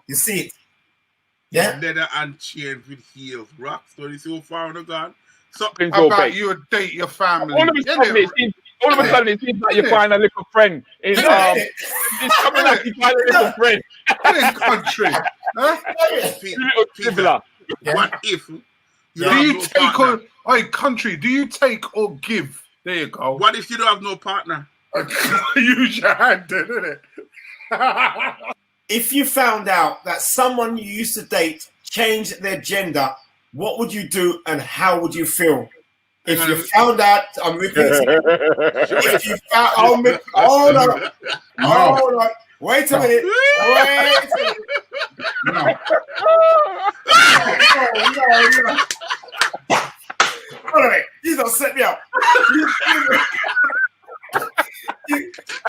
You see it. Yeah. Leather and chains with heels. Rock story so far on the gone. So how about you would date your family? All of a sudden, it seems like you find a little friend. In this community, you find a little friend. In country. Huh? Peter, what if do you take or country? Do you take or give? There you go. What if you don't have no partner? Use your hand, then, innit? If you found out that someone you used to date changed their gender, what would you do and how would you feel? If you found out, I'm repeating. If you found, hold on. Wait a minute. No. Hold on a minute. You don't set me up.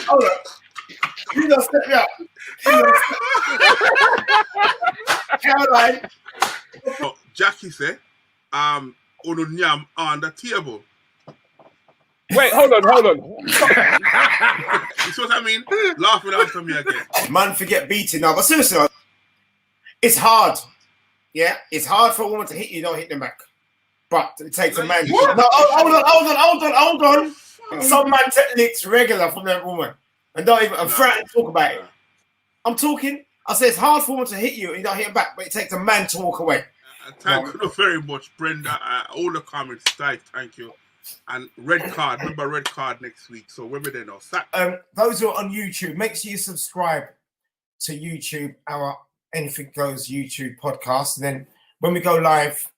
Hold on. You don't set me up. Caroline. Jackie said, Ununyam on the table. Wait, hold on. You see what I mean? Laughing after me again. Man, forget beating now. But seriously, it's hard. Yeah, it's hard for a woman to hit you, don't hit them back. But it takes a man. No, hold on. Some man techniques regular from that woman. And don't even, I'm frightened to talk about it. I'm talking, I say it's hard for a woman to hit you and you don't hit them back, but it takes a man to walk away. Thank you very much, Brenda. All the comments, thank you. And red card, remember red card next week. So we're there now. Those who are on YouTube, make sure you subscribe to YouTube, our Anything Goes YouTube podcast. And then when we go live,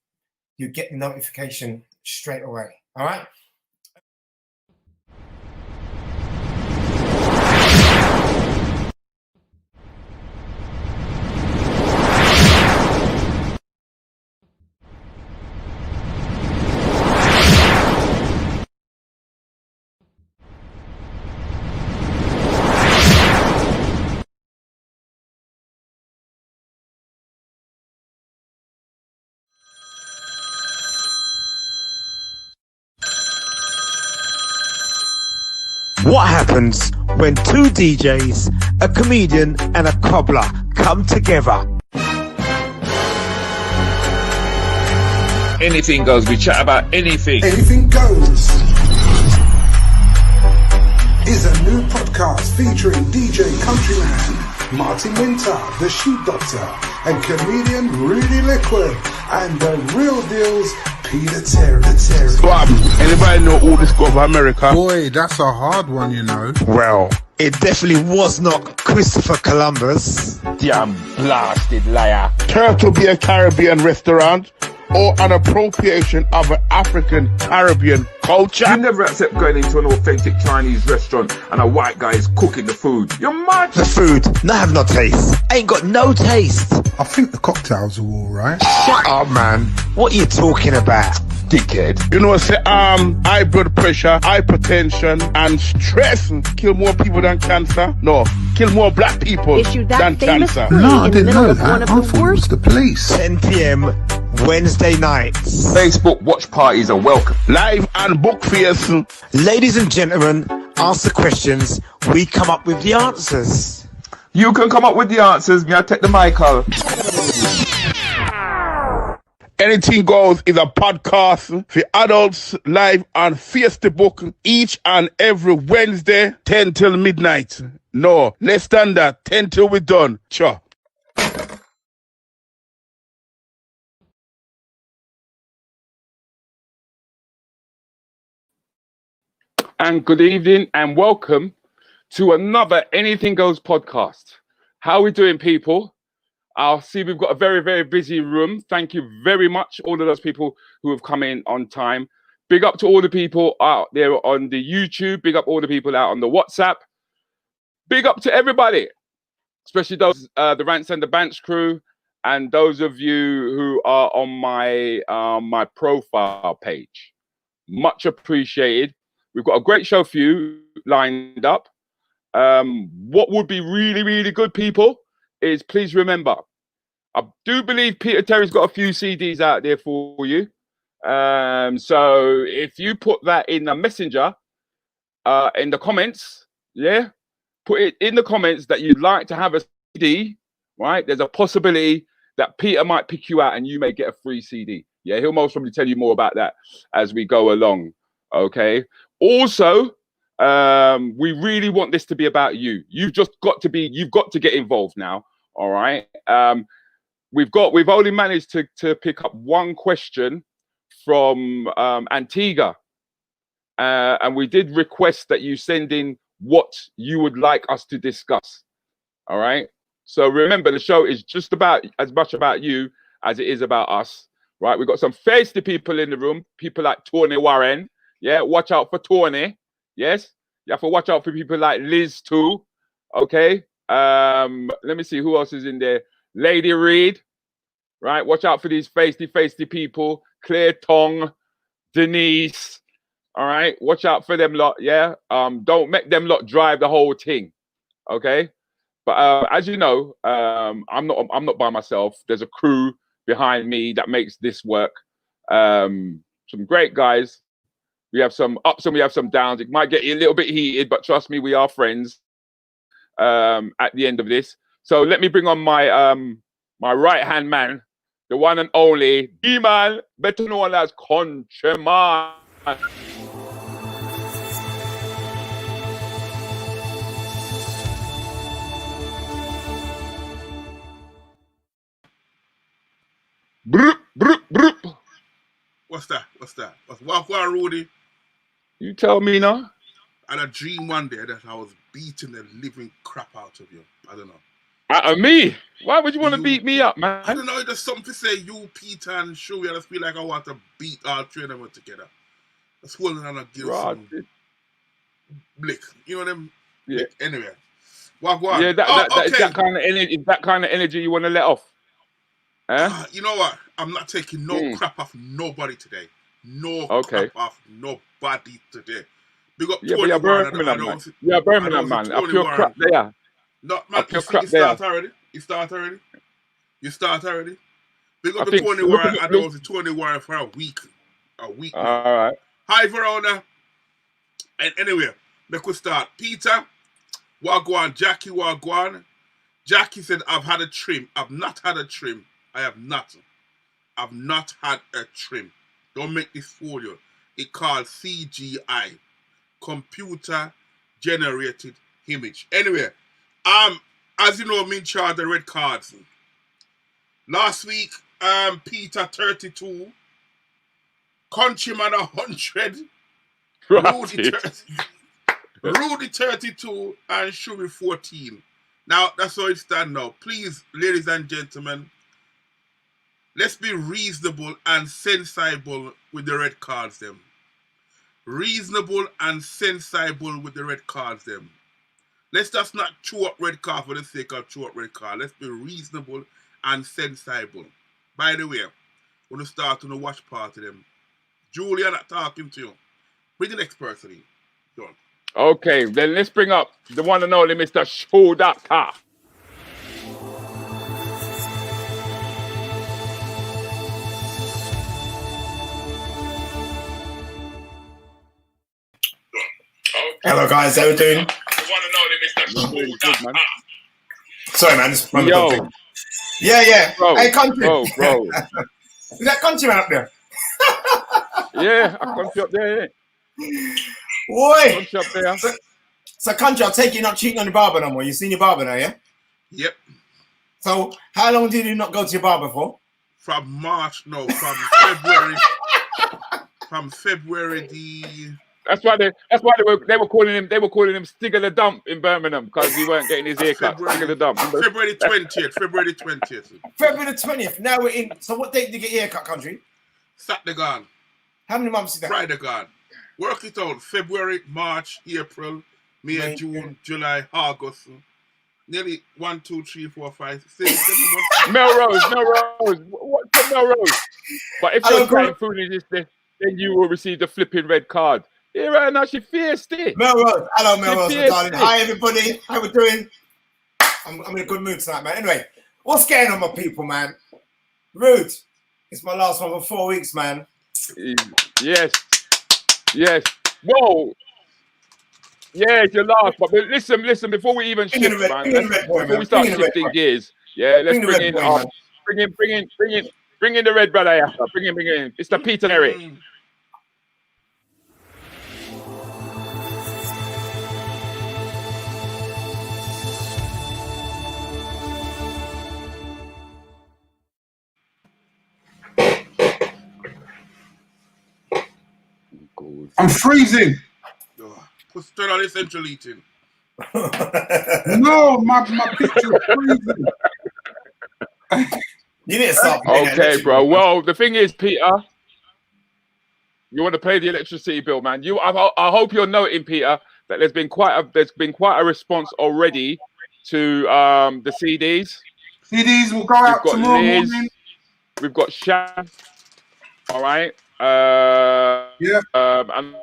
you get the notification straight away. All right? What happens when two DJs, a comedian and a cobbler come together? Anything goes. We chat about anything. Anything Goes is a new podcast featuring DJ Countryman, Martin Wynter, the Sheep Doctor, and comedian Rudi Lickwood, and the real deals, Peter Terry. Anybody know who discovered America? Boy, that's a hard one, you know. Well, it definitely was not Christopher Columbus. Damn blasted liar. Turn to be a Caribbean restaurant or an appropriation of an African Caribbean culture. You never accept going into an authentic Chinese restaurant and a white guy is cooking the food. You're mad. The food, no have no taste. Ain't got no taste. I think the cocktails are all right. Shut up, man. What are you talking about, dickhead? You know, say high blood pressure, hypertension, and stress kill more people than cancer. No, kill more black people than cancer. No, I didn't know that. I thought it was the police. 10 p.m. Wednesday nights. Facebook watch parties are welcome. Live and book fairs. Ladies and gentlemen, ask the questions. We come up with the answers. You can come up with the answers. Me, I take the mic out. Anything Goes is a podcast for adults, live and Facebook each and every Wednesday, 10 till midnight. No, less than that, 10 till we're done. Sure. And good evening and welcome to another Anything Goes podcast. How are we doing, people? I'll see we've got a very, very busy room. Thank you very much, all of those people who have come in on time. Big up to all the people out there on the YouTube. Big up all the people out on the WhatsApp. Big up to everybody, especially those, the Rants and the Bants crew, and those of you who are on my my profile page. Much appreciated. We've got a great show for you lined up. What would be really, really good, people, is please remember, I do believe Peter Terry's got a few CDs out there for you. So if you put that in the messenger, in the comments, yeah, put it in the comments that you'd like to have a CD right? There's a possibility that Peter might pick you out and you may get a free CD. Yeah, he'll most probably tell you more about that as we go along. Okay. Also, we really want this to be about you. You've got to get involved now. All right. We've only managed to pick up one question from Antigua. And we did request that you send in what you would like us to discuss. All right. So remember, the show is just about as much about you as it is about us. Right. We've got some feisty people in the room, people like Tony Warren. Yeah. Watch out for Tony. Yes. You have to watch out for people like Liz too. Okay. Let me see who else is in there. Lady Reed. Right. Watch out for these feisty people. Claire Tong, Denise. All right. Watch out for them lot. Yeah. Don't make them lot drive the whole thing. Okay. But as you know, I'm not by myself. There's a crew behind me that makes this work. Some great guys. We have some ups and we have some downs. It might get a little bit heated, but trust me, we are friends. At the end of this, so let me bring on my my right hand man, the one and only D-Man, better known as Countryman. Broop, broop, broop. What's that? What's Rudy? You tell me now. I had a dream one day that I was beating the living crap out of you. I don't know. Out of me? Why would you want to beat me up, man? I don't know. There's something to say. You, Peter, and Shuey. I just feel like I want to beat all three of them together. That's holding on a guilt. Right. Blick. You know them? Yeah. Blick. Anyway. What? Yeah, okay. Is that kind of energy. Is that kind of energy you want to let off? You know what? I'm not taking no crap off nobody today. Crap off nobody today. Big up Yeah, Tony but you're Warren. Birmingham, man. You're Birmingham, man. Up your crap there. No, man, you start already. You start already. Big up to Tony Warren. I know it's Tony Warren for a week. All right. Hi, Verona. And anyway, let's start. Peter, Wagwan, Jackie, Wagwan. Jackie said, I've had a trim. I've not had a trim. I've not had a trim. Don't make this fool you. It's called CGI. Computer generated image. Anyway, as you know, I'm in charge of the red cards. Last week, Peter 32, Countryman 100, Rudi 32, and Shuey 14. Now that's how it stands now. Please, ladies and gentlemen, let's be reasonable and sensible with the red cards them. Reasonable and sensible with the red cards them. Let's just not chew up red card for the sake of chew up red card. Let's be reasonable and sensible. By the way, we're going to start on the watch party them. Julia, not talking to you. Bring the next person in. Done. Okay, then let's bring up the one and only Mr. Showdaka. Hello guys, how you doing? Sorry man, this is Yo. Yeah. Bro, hey, country. Bro. Is that Countryman up there? Yeah, I country up there. Boy. Country up there. So country, I'll take you not cheating on your barber no more. You seen your barber now, yeah? Yep. So how long did you not go to your barber for? From February. From February the. That's why they were calling him Stigger the Dump in Birmingham because he weren't getting his haircut. Stigger the Dump. February 20th. February 20th. February the 20th. Now we're in. So what date did you get your haircut, country? Saturday gone. How many months is that? Friday gone. Work it out. February, March, April, May, June, July, August. Nearly 1, 2, 3, 4, 5, 6, 7 months. Melrose. What's Melrose? But if you're trying food this, then you will receive the flipping red card. Yeah, right now she feisty. Melrose. Hello, Melrose, darling. Hi, everybody. How we doing? I'm in a good mood tonight, man. Anyway, what's going on, my people, man? Rude. It's my last one for 4 weeks, man. Yes. Whoa. Yeah, it's your last. But listen. Before we even shift, man. Before we start shifting gears, Yeah, let's Bring the bring red in, boy, man. bring in the red brother here. Bring in. It's the Peter Eric. I'm freezing. Put turn on the central heating. No, my picture's freezing. You need to stop. Okay, bro. Well, the thing is, Peter, you want to pay the electricity bill, man. I hope you're noting, Peter, that there's been quite a response already to the CDs. CDs will go out tomorrow morning. We've got Shan. All right. Yeah. And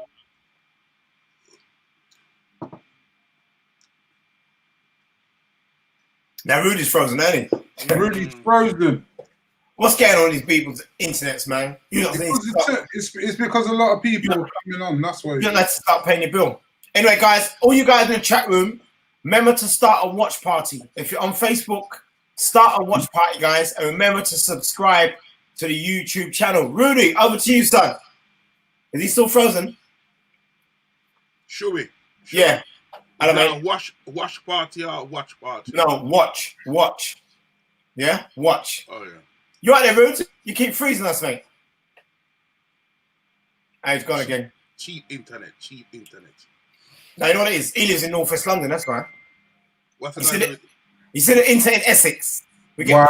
now Rudy's frozen, ain't he? Rudy's frozen. What's going on with these people's internets, man? You don't think it's because a lot of people are coming on. That's why. You don't have to start paying your bill. Anyway, guys, all you guys in the chat room, remember to start a watch party. If you're on Facebook, start a watch party, guys, and remember to subscribe to the YouTube channel. Rudy, over to you, son. Is he still frozen? Should we? Yeah. I don't know. Watch party or watch party? No, watch. Yeah, watch. Oh yeah. You right there, Rude? You keep freezing us, mate. And he's gone again. Cheap internet. No, you know what it is? He lives in North West London, that's why. What's the You see the internet in Essex. We get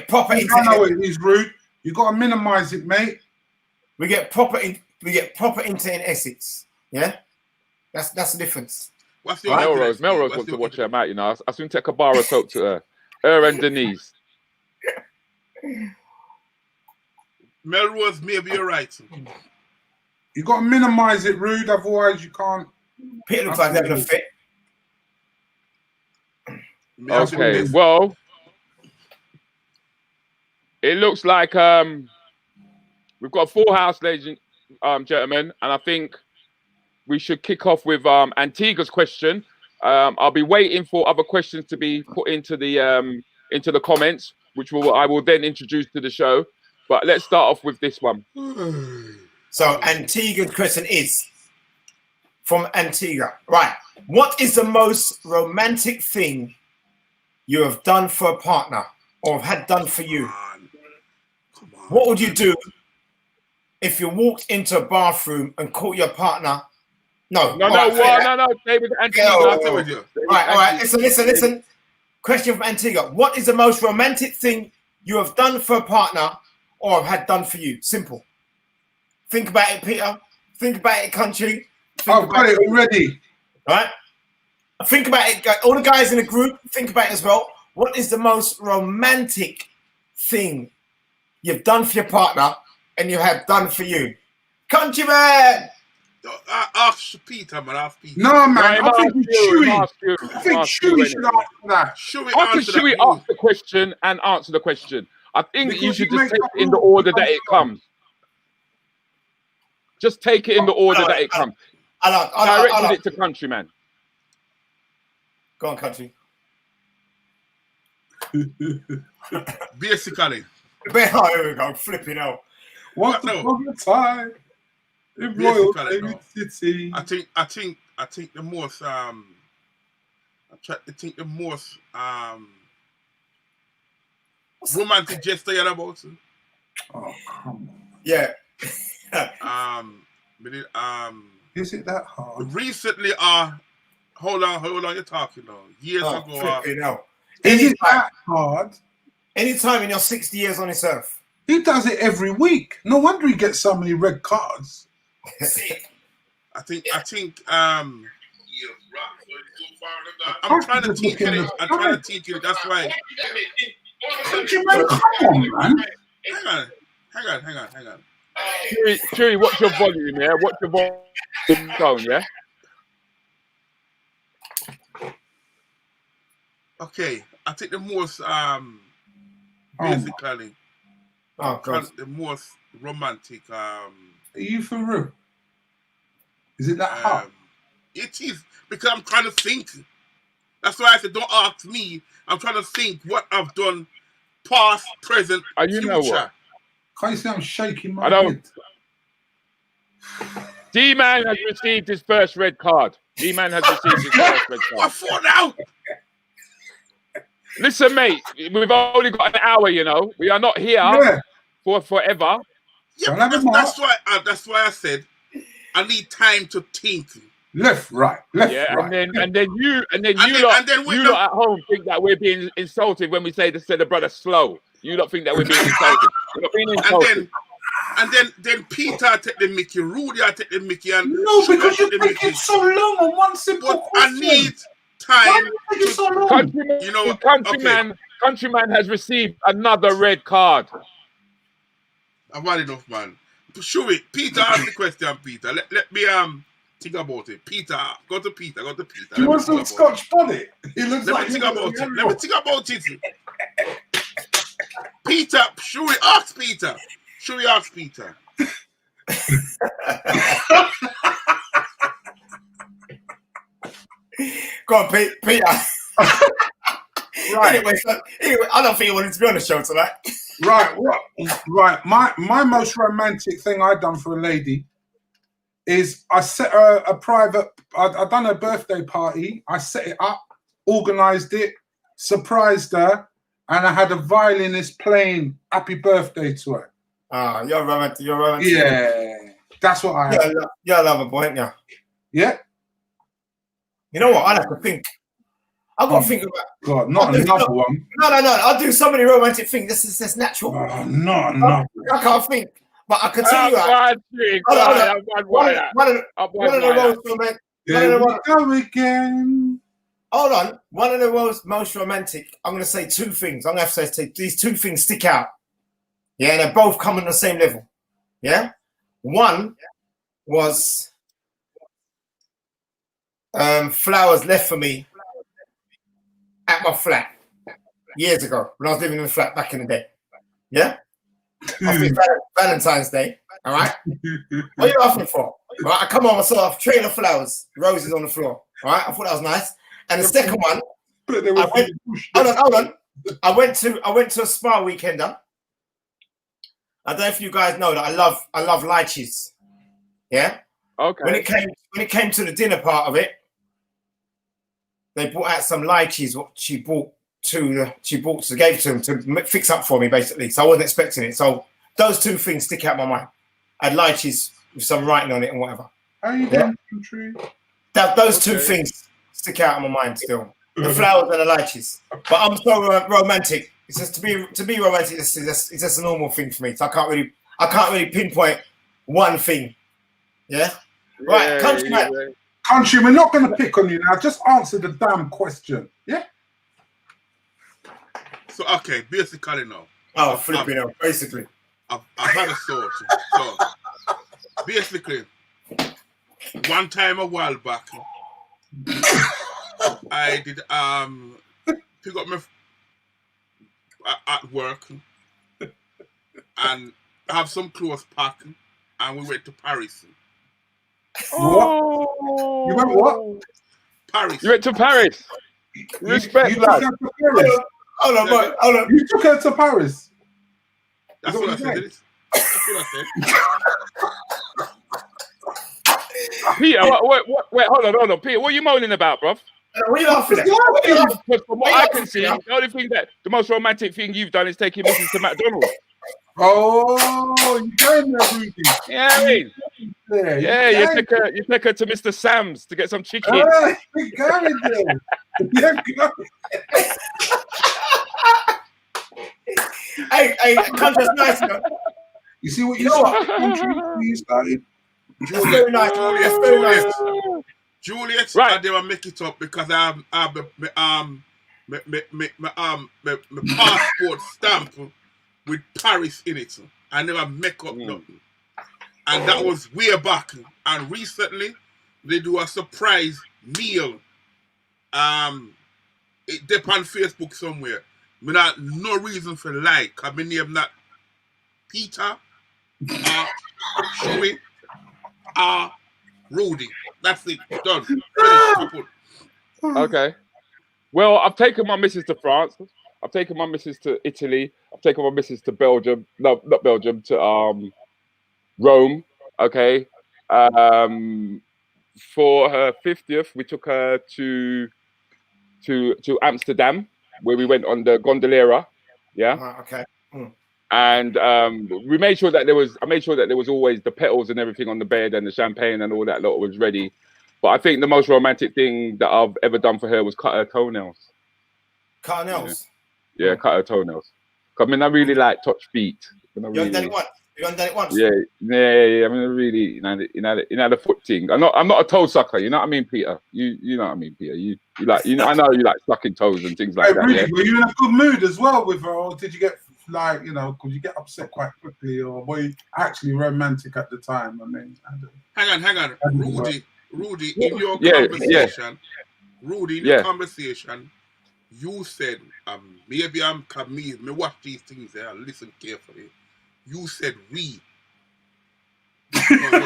proper I internet. know it is, Rude. You got to minimize it, mate. We get proper internet in Essex. Yeah? That's the difference. What's your Melrose wants to watch her out, you know. I soon take a bar of soap to her. Her and Denise. Melrose, maybe you're right. You got to minimize it, Rude, otherwise you can't. Peter looks like they're going to fit. Okay, well, it looks like we've got a full house, ladies and gentlemen, and I think we should kick off with Antigua's question. I'll be waiting for other questions to be put into the comments, which I will then introduce to the show. But let's start off with this one. So Antigua's question is from Antigua. Right. What is the most romantic thing you have done for a partner or had done for you? Come on. What would you do if you walked into a bathroom and caught your partner? No, David Antigua. Right, all right. Listen. Question from Antigua. What is the most romantic thing you have done for a partner or have had done for you? Simple. Think about it, Peter. Think about it, country. I've got it already. All right? Think about it. All the guys in the group, think about it as well. What is the most romantic thing you've done for your partner and you have done for you? Countryman! Ask Peter, man. Ask Peter. No, man. I think Chewy should answer that. Chewy ask the question and answer the question. I think that you should just take it in the order that it comes. Just take it in the order that it comes. I directed it to Countryman. Go on, Country. Basically. Here we go. Flipping out. What the time? In Royal City. I think the most romantic gesture you're about. Oh, come on. Yeah. Is it that hard? Recently, hold on, you're talking now. Years ago. Is it that hard? Anytime in your 60 years on this earth. He does it every week. No wonder he gets so many red cards. I think I'm trying to teach it. That's why. Countryman, come on, man. Hang on. Chewy, what's your volume, yeah? What's your volume tone, yeah? Okay, I think the most basically the most romantic Are you for real? Is it that hard? It is, because I'm trying to think. That's why I said, don't ask me. I'm trying to think what I've done, past, present, You future. know what? Can't you see I'm shaking my I don't. head? D-Man has received his first red card. D-Man has received his first red What card. for now? Listen, mate, we've only got an hour, you know. We are not here for forever. Yeah, that's why I said I need time to think. Left, right, left, right. And then you lot at home think that we're being insulted when we say the brother slow. You lot think that we're being insulted. We're not being insulted. And then Peter take the Mickey, Rudi take the Mickey, and no, because you're taking so long on one simple question. I need time. So long? Countryman, you know what? Countryman has received another red card. I've had enough, man. Show it. Peter, ask the question, Peter. Let me think about it. Peter, go to Peter. Do you want some Scotch bonnet? Let me think about it. Peter, should we ask Peter? Go on, Peter. Right. Anyway, I don't think you wanted to be on the show tonight. Right. My most romantic thing I've done for a lady is I set her a private. I've done a birthday party. I set it up, organised it, surprised her, and I had a violinist playing "Happy Birthday" to her. Ah, you're romantic. Yeah, that's what I have. You're a lover boy, ain't you? Yeah. You know what? I have to think. I've got to think about. God, not another one. No. I'll do so many romantic things. This is natural. Not another. I can't think, but I can tell you. One of the most romantic. There we go again. Hold on. One of the most romantic. I'm going to say two things. I'm going to have to say these two things stick out. Yeah, and they both come on the same level. Yeah. One was flowers left for me at my flat years ago when I was living in the flat back in the day. Yeah. I think Valentine's Day. All right. What are you laughing for? All right. I come home, I saw a trail of flowers, roses on the floor. All right. I thought that was nice. And the second one, hold on. I went to a spa weekender. I don't know if you guys know that I love lychees. Yeah. Okay. When it came to the dinner part of it, they brought out some lychees. What she gave to them to fix up for me, basically. So I wasn't expecting it. So those two things stick out in my mind. I had lychees with some writing on it and whatever. How are you doing, country? Those two things stick out in my mind still. The flowers and the lychees. But I'm so romantic. It's just to be romantic. It's just a normal thing for me. So I can't really pinpoint one thing. Yeah. Right, Countryman. Yeah. Country, we're not going to pick on you now. Just answer the damn question. Yeah. So okay, basically now. Oh, flipping out. Basically, I've had a thought. So basically, one time a while back, I did pick up my at work and have some clothes packed, and we went to Paris. What? You went what? Paris. You went to Paris. Respect, lad. Hold on. You took her to Paris. That's what I said. That's what I said. Peter, wait, hold on. Peter, what are you moaning about, bruv? What are you laughing at? Because from what I can see, the most romantic thing you've done is taking Mrs. to McDonald's. Oh, you're going there, Rudi. Yeah, I mean. You take her to Mr. Sam's to get some chicken. You're going there. Hey, country's nice, man. You see what you started? Country, you started. Very nice. Juliet, right. and they will make it up because I have my passport stamp with Paris in it. I never make up nothing. And that was way back. And recently, they do a surprise meal. It dep on Facebook somewhere. Me not no reason for like. I mean, name not Peter, Shui, Rudi. That's it. Done. Finished. Okay. Well, I've taken my missus to France. I've taken my missus to Italy. I've taken my missus to Belgium. No, not Belgium. To Rome. Okay. For her 50th, we took her to Amsterdam, where we went on the gondolera. Yeah. Okay. And we made sure that there was. I made sure that there was always the petals and everything on the bed, and the champagne and all that lot was ready. But I think the most romantic thing that I've ever done for her was cut her toenails. Cut her nails. Yeah, cut her toenails. I mean, I really like touch feet. You haven't done it once. You haven't done it once. Yeah. I mean, really, you know the foot thing. I'm not a toe sucker. You know what I mean, Peter? You know what I mean, Peter? You like, you know, I know you like sucking toes and things like that. Really, yeah? were you in a good mood as well with her, or did you get like, you know, could you get upset quite quickly, or were you actually romantic at the time? I mean, hang on, Rudi, in your conversation, Rudi, in your conversation, you said, maybe I'm comedian. Me watch these things there and listen carefully. You said we.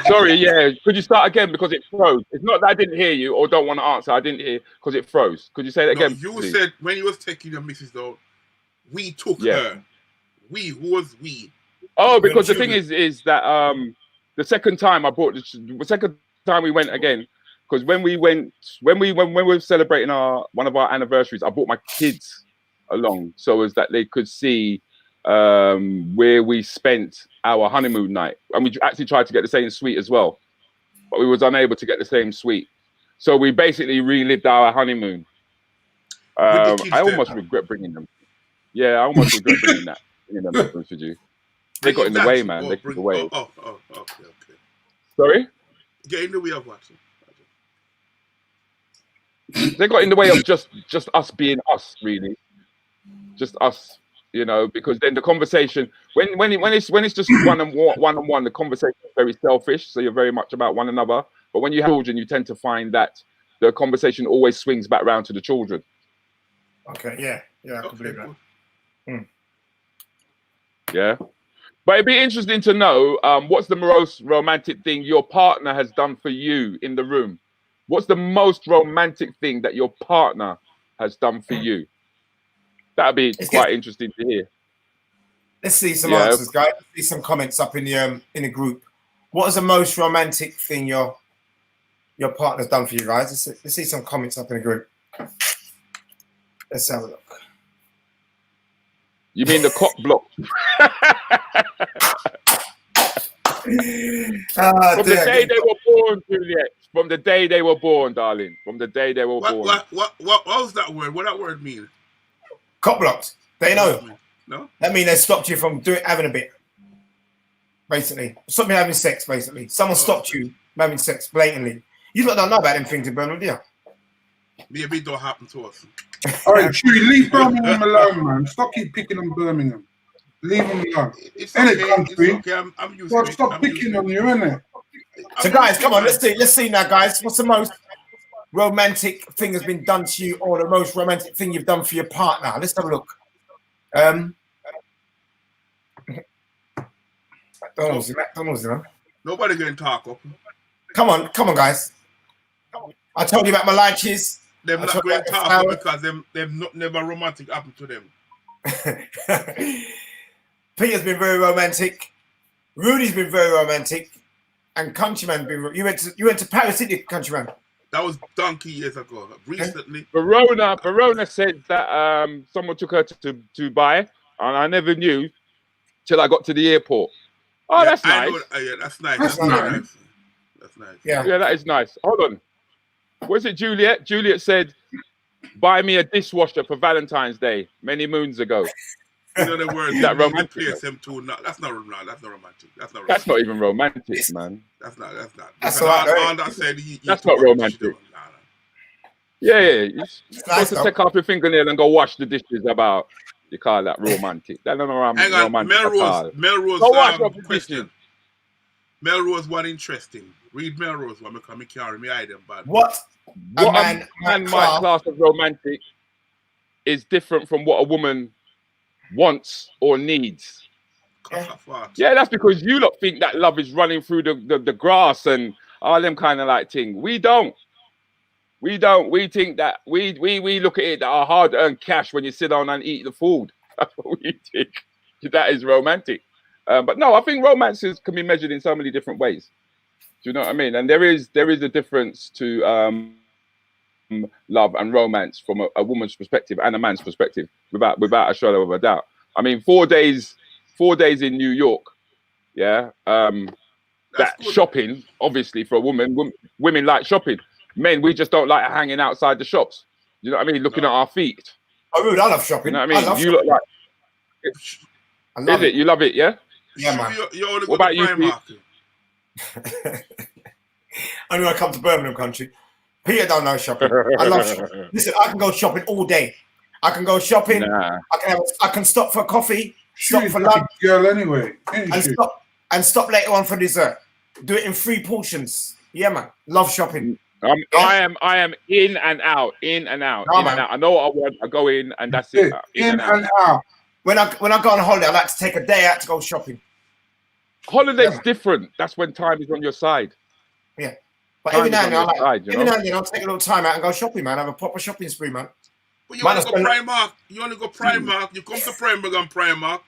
Sorry, yeah. Could you start again because it froze? It's not that I didn't hear you or don't want to answer. I didn't hear because it froze. Could you say that again? You please? said when you was taking your missus out, we took her. We, who was we? Oh, because the thing is that the second time I brought the second time we went again, because when we were celebrating one of our anniversaries, I brought my kids along so as that they could see where we spent our honeymoon night, and we actually tried to get the same suite as well, but we was unable to get the same suite. So we basically relived our honeymoon. I almost regret bringing them. Yeah, I almost regret bringing that. You know, with you. They got in the way, man. They got in the way. Okay. Sorry? Get in the way of what? They got in the way of just us being us, really. Just us, you know, because then the conversation when it's just one on one, the conversation is very selfish. So you're very much about one another. But when you have children, you tend to find that the conversation always swings back round to the children. Okay, yeah, I can believe that. Yeah, but it'd be interesting to know what's the most romantic thing your partner has done for you in the room. What's the most romantic thing that your partner has done for you? That'd be quite interesting to hear. Let's see some answers, guys. Let's see some comments up in the group. What is the most romantic thing your partner's done for you, guys? Let's see some comments up in the group. Let's have a look. You mean the cock block? From the day they were born, Juliet. From the day they were born, darling. From the day they were born. What was that word? What that word mean? Cock blocked. They know. No? That means they stopped you from having a bit. Basically. Stopped you having sex, basically. Someone stopped you having sex blatantly. You don't know about them things in Birmingham, do you? Maybe it don't happen to us. All right, Chewy, leave Birmingham alone, man. Stop keep picking on Birmingham. Leave them alone. It's okay. I'm used to it. Stop picking on you, innit? So, guys, come on. Let's see now, guys. What's the most romantic thing has been done to you, or the most romantic thing you've done for your partner? Let's have a look. McDonald's, you know. Nobody going to talk up. Come on, guys. I told you about my lunches. Them not going to talk because them never romantic happened to them. Peter's been very romantic. Rudy's been very romantic, and Countryman been. You went to Paris, didn't you, Countryman? That was donkey years ago. Recently, Verona said that someone took her to Dubai, and I never knew till I got to the airport. Oh, that's nice. Yeah, that's nice. That's nice. That's nice. Yeah, that is nice. Hold on. Was it Juliet? Juliet said, "Buy me a dishwasher for Valentine's Day" many moons ago. You know the word that romantic. That's not romantic. That's not even romantic, man. That's not. That's all right. All that said, that's not romantic. Yeah. You're supposed to take off your fingernail and go wash the dishes. About you call that romantic? That's not romantic. Hang on, Melrose question. Melrose one interesting. Read Melrose one because I carry me item bad. What a man might class as romantic is different from what a woman wants or needs. Yeah, that's because you lot think that love is running through the grass and all them kind of like thing. We don't. We don't. We think that we look at it that our hard-earned cash when you sit down and eat the food. That's what we think. That is romantic. But no, I think romances can be measured in so many different ways. Do you know what I mean? And there is a difference to love and romance from a woman's perspective and a man's perspective, without a shadow of a doubt. I mean, 4 days in New York, yeah. That good. Shopping, obviously, for a woman, women like shopping. Men, we just don't like hanging outside the shops. You know what I mean? Looking at our feet. Oh, Rude, I love shopping. You know what I mean? love You look like. I love it. You love it, yeah? Yeah, man. You only What got about you, Primark. Only when I come to Birmingham country. Peter don't know shopping. I love shopping. Listen, I can go shopping all day. I can go shopping. Nah. I can stop for coffee, stop She's for like lunch, a girl anyway. and stop later on for dessert. Do it in 3 portions. Yeah, man. Love shopping. I am in and out. I know what I want. I go in and that's it. In and out. When I go on holiday, I like to take a day out to go shopping. Holiday's different. That's when time is on your side. Yeah. But every now and then, I'll take a little time out and go shopping, man. Have a proper shopping spree, man. But you only go Primark. You only go Primark. You come to Primark.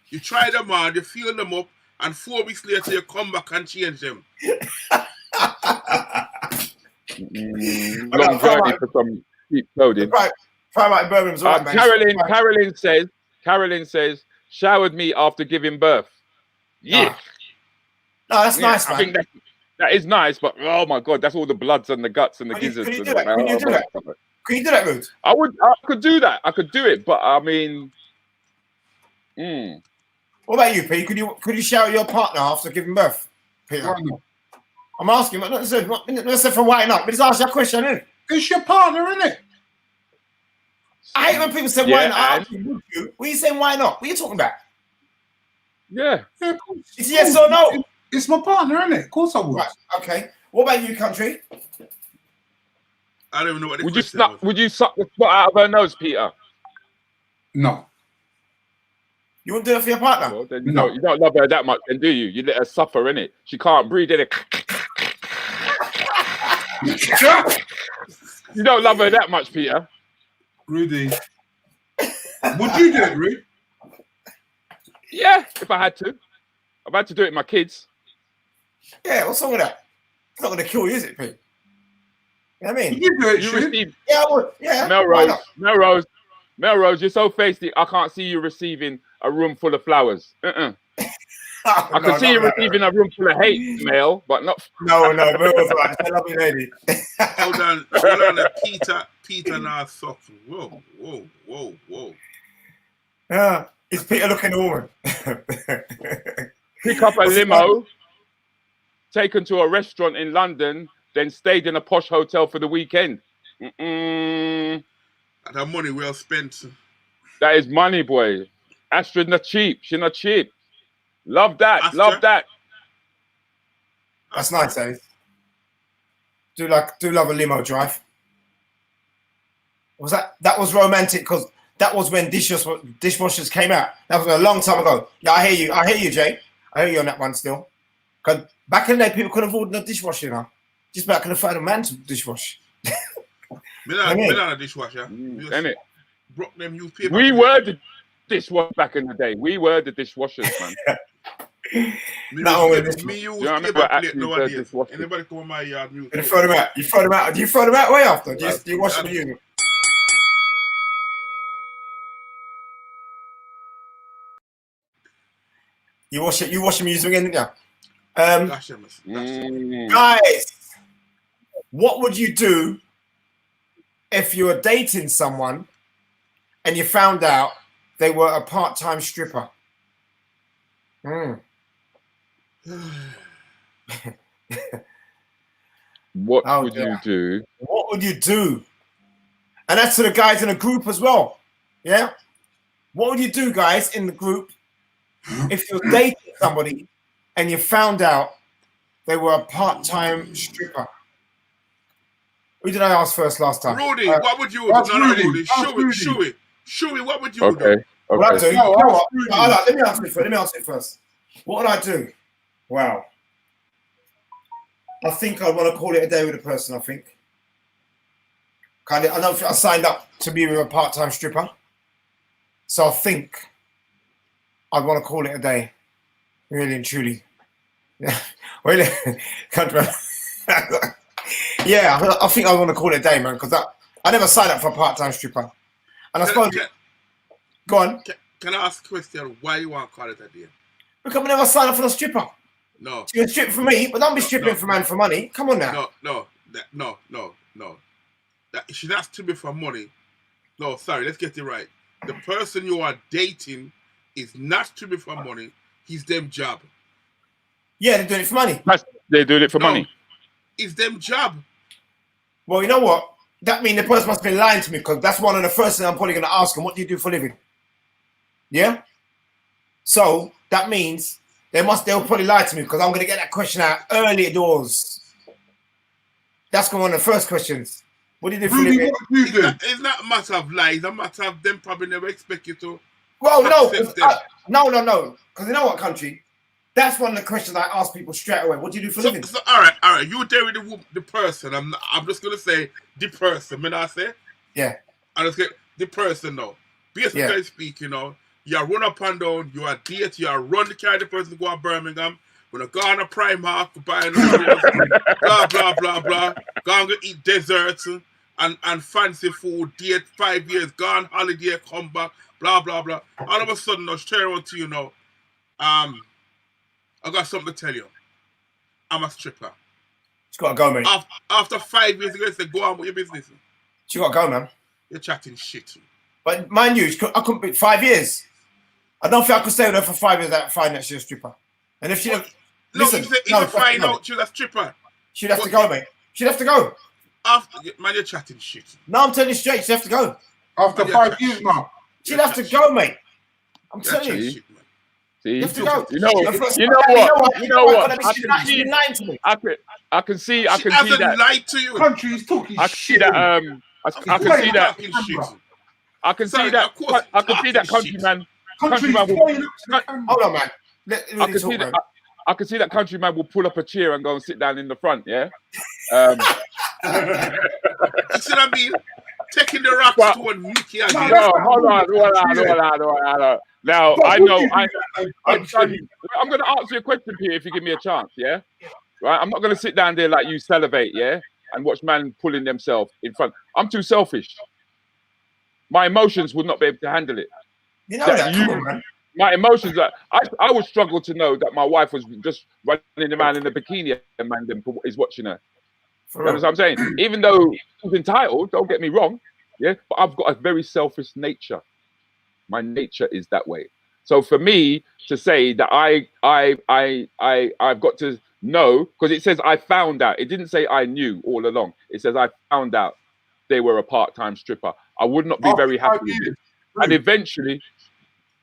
You try them on. You feel them up. And 4 weeks later, you come back and change them. Long journey for some cheap clothing. Primark in Birmingham's right, man. Carolyn says, showered me after giving birth. Yeah. No, that's nice, man. I think that is nice, but oh my God, that's all the bloods and the guts and the gizzards. Can you do that? Can you do that, Rude? I could do that. I could do it, but I mean, What about you, Pete? Could you shower your partner after giving birth, Peter? I'm asking, not necessarily from whiting up, but just ask you a question, innit? It's your partner, innit? I hate when people say why not. What are you saying why not? What are you talking about? Yeah. It's yes or no? It's my partner, innit? Of course I would. Right, okay. What about you, country? I don't even know what Would you suck the spot out of her nose, Peter? No. You wouldn't do it for your partner? Well, then, no, you don't love her that much, then do you? You let her suffer, innit? She can't breathe, innit? You don't love her that much, Peter. Rudy. Would you do it, Rudy? Yeah, if I had to. I've had to do it with my kids. Yeah, what's wrong with that? It's not going to kill you, is it, Pete? You know what I mean? You do it, yeah, I would. Yeah. Melrose, you're so feisty. I can't see you receiving a room full of flowers. I can see you receiving a room full of hate, Mel, but not. No, Melrose, right. I love you, lady. Hold on, Peter now suffering. Whoa. Yeah, is Peter looking at a woman? Pick up a limo, taken to a restaurant in London, then stayed in a posh hotel for the weekend. That money well spent. That is money, boy. Astrid's not cheap. She's not cheap. Love that. Astra? Love that. That's nice, eh? Do love a limo drive. That was romantic because that was when dishwashers came out. That was a long time ago. Yeah, I hear you, Jay. I hear you on that one still. Because back in the day, people couldn't afford no dishwasher, you know. Just about couldn't find a man to dishwash. Me not a dishwasher. Broke them use paper. We were the dishwasher back in the day. We were the dishwashers, man. Me use paper plate nowadays. Anybody come in my yard? You throw them out. You throw them out way after. Do you wash them in? You wash them using it, yeah. Guys, what would you do if you were dating someone and you found out they were a part-time stripper? What would you do? What would you do? And that's to the guys in the group as well. Yeah? What would you do, guys, in the group if you're dating somebody and you found out they were a part-time stripper? Who did I ask first last time? Rudy, what would you do? No, Rudy. Show it. What would you do? What I do? Let me answer it first. What would I do? Wow. I think I'd want to call it a day with a person, I think. I don't think I signed up to be with a part-time stripper. So I think I'd want to call it a day. Really and truly. Yeah. Really? Yeah, I think I want to call it a day, man, because I never signed up for a part-time stripper. And I suppose... Go on. Can I ask a question? Why you want to call it a day? Because I never signed up for a stripper. No. So you're stripping for me, but don't be stripping for man for money. Come on now. No. She not stripping for money. No, sorry, let's get it right. The person you are dating is not stripping for money. He's them job. Yeah, they're doing it for money. They're doing it for money. It's them job. Well, you know what? That means the person must be lying to me, because that's one of the first things I'm probably going to ask them. What do you do for a living? Yeah? So that means they'll probably lie to me, because I'm going to get that question out early doors. That's one of the first questions. What do you do for a living? It's not a matter of lies. It's a matter of them probably never expect you to. Well, no. No. Because you know what, country? That's one of the questions I ask people straight away. What do you do for a living? So, all right. You there with the person. I'm just going to say the person. When I say? Yeah. I'm just get the person now. Basically speaking, you run up and down, you are date, you are run to carry the person to go to Birmingham, when I go on a Primark to buy blah, blah, blah, blah. Go and go eat desserts and fancy food, date 5 years, go on holiday, come back, blah, blah, blah. All of a sudden, I'll straight around to you now. I got something to tell you. I'm a stripper. She's got to go, mate. After 5 years, you say, go on with your business. She got to go, man. You're chatting shit. But mind you, I couldn't be 5 years. I don't think I could stay with her for 5 years without finding out she's a stripper. And if she if you find out she's a stripper, she'd have to go, mate. She'd have to go. Man, you're chatting shit. No, I'm telling you straight, she'd have to go. After 5 years now. She'd have to go, mate. I'm telling you. See? You have to go. You know what? I can see that. She hasn't lied to you. Country is talking shit. I can see that. I can see that. I can see that countryman. Hold on, man. I can see that countryman will pull up a chair and go and sit down in the front. Yeah. You see what I mean? Taking the rocks to one Mickey. No, hold on. Now I know. I'm going to answer your question here if you give me a chance. Yeah. Right. I'm not going to sit down there like you salivate. Yeah. And watch man pulling themselves in front. I'm too selfish. My emotions would not be able to handle it. You know that. Come on, man. My emotions, I would struggle to know that my wife was just running around in a bikini and man is watching her. You know what I'm saying? Even though she's entitled, don't get me wrong, yeah, but I've got a very selfish nature. My nature is that way. So for me to say that I've got to know, because it says I found out. It didn't say I knew all along. It says I found out they were a part-time stripper. I would not be very happy with it. And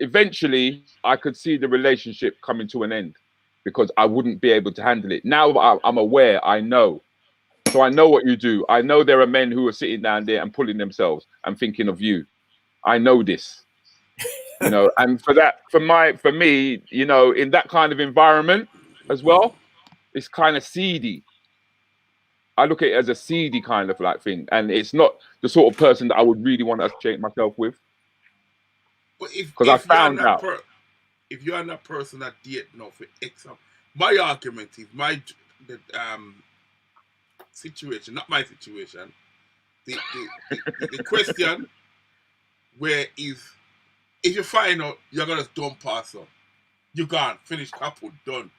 eventually I could see the relationship coming to an end because I wouldn't be able to handle it. Now I'm aware, I know. So I know what you do. I know there are men who are sitting down there and pulling themselves and thinking of you. I know this. You know, and for me, you know, in that kind of environment as well, it's kind of seedy. I look at it as a seedy kind of like thing, and it's not the sort of person that I would really want to associate myself with. Because I found out. If you're not person that date now for example, my argument is the situation, not my situation. The question where is if you find out you're gonna dump person, you gone, finish couple, done.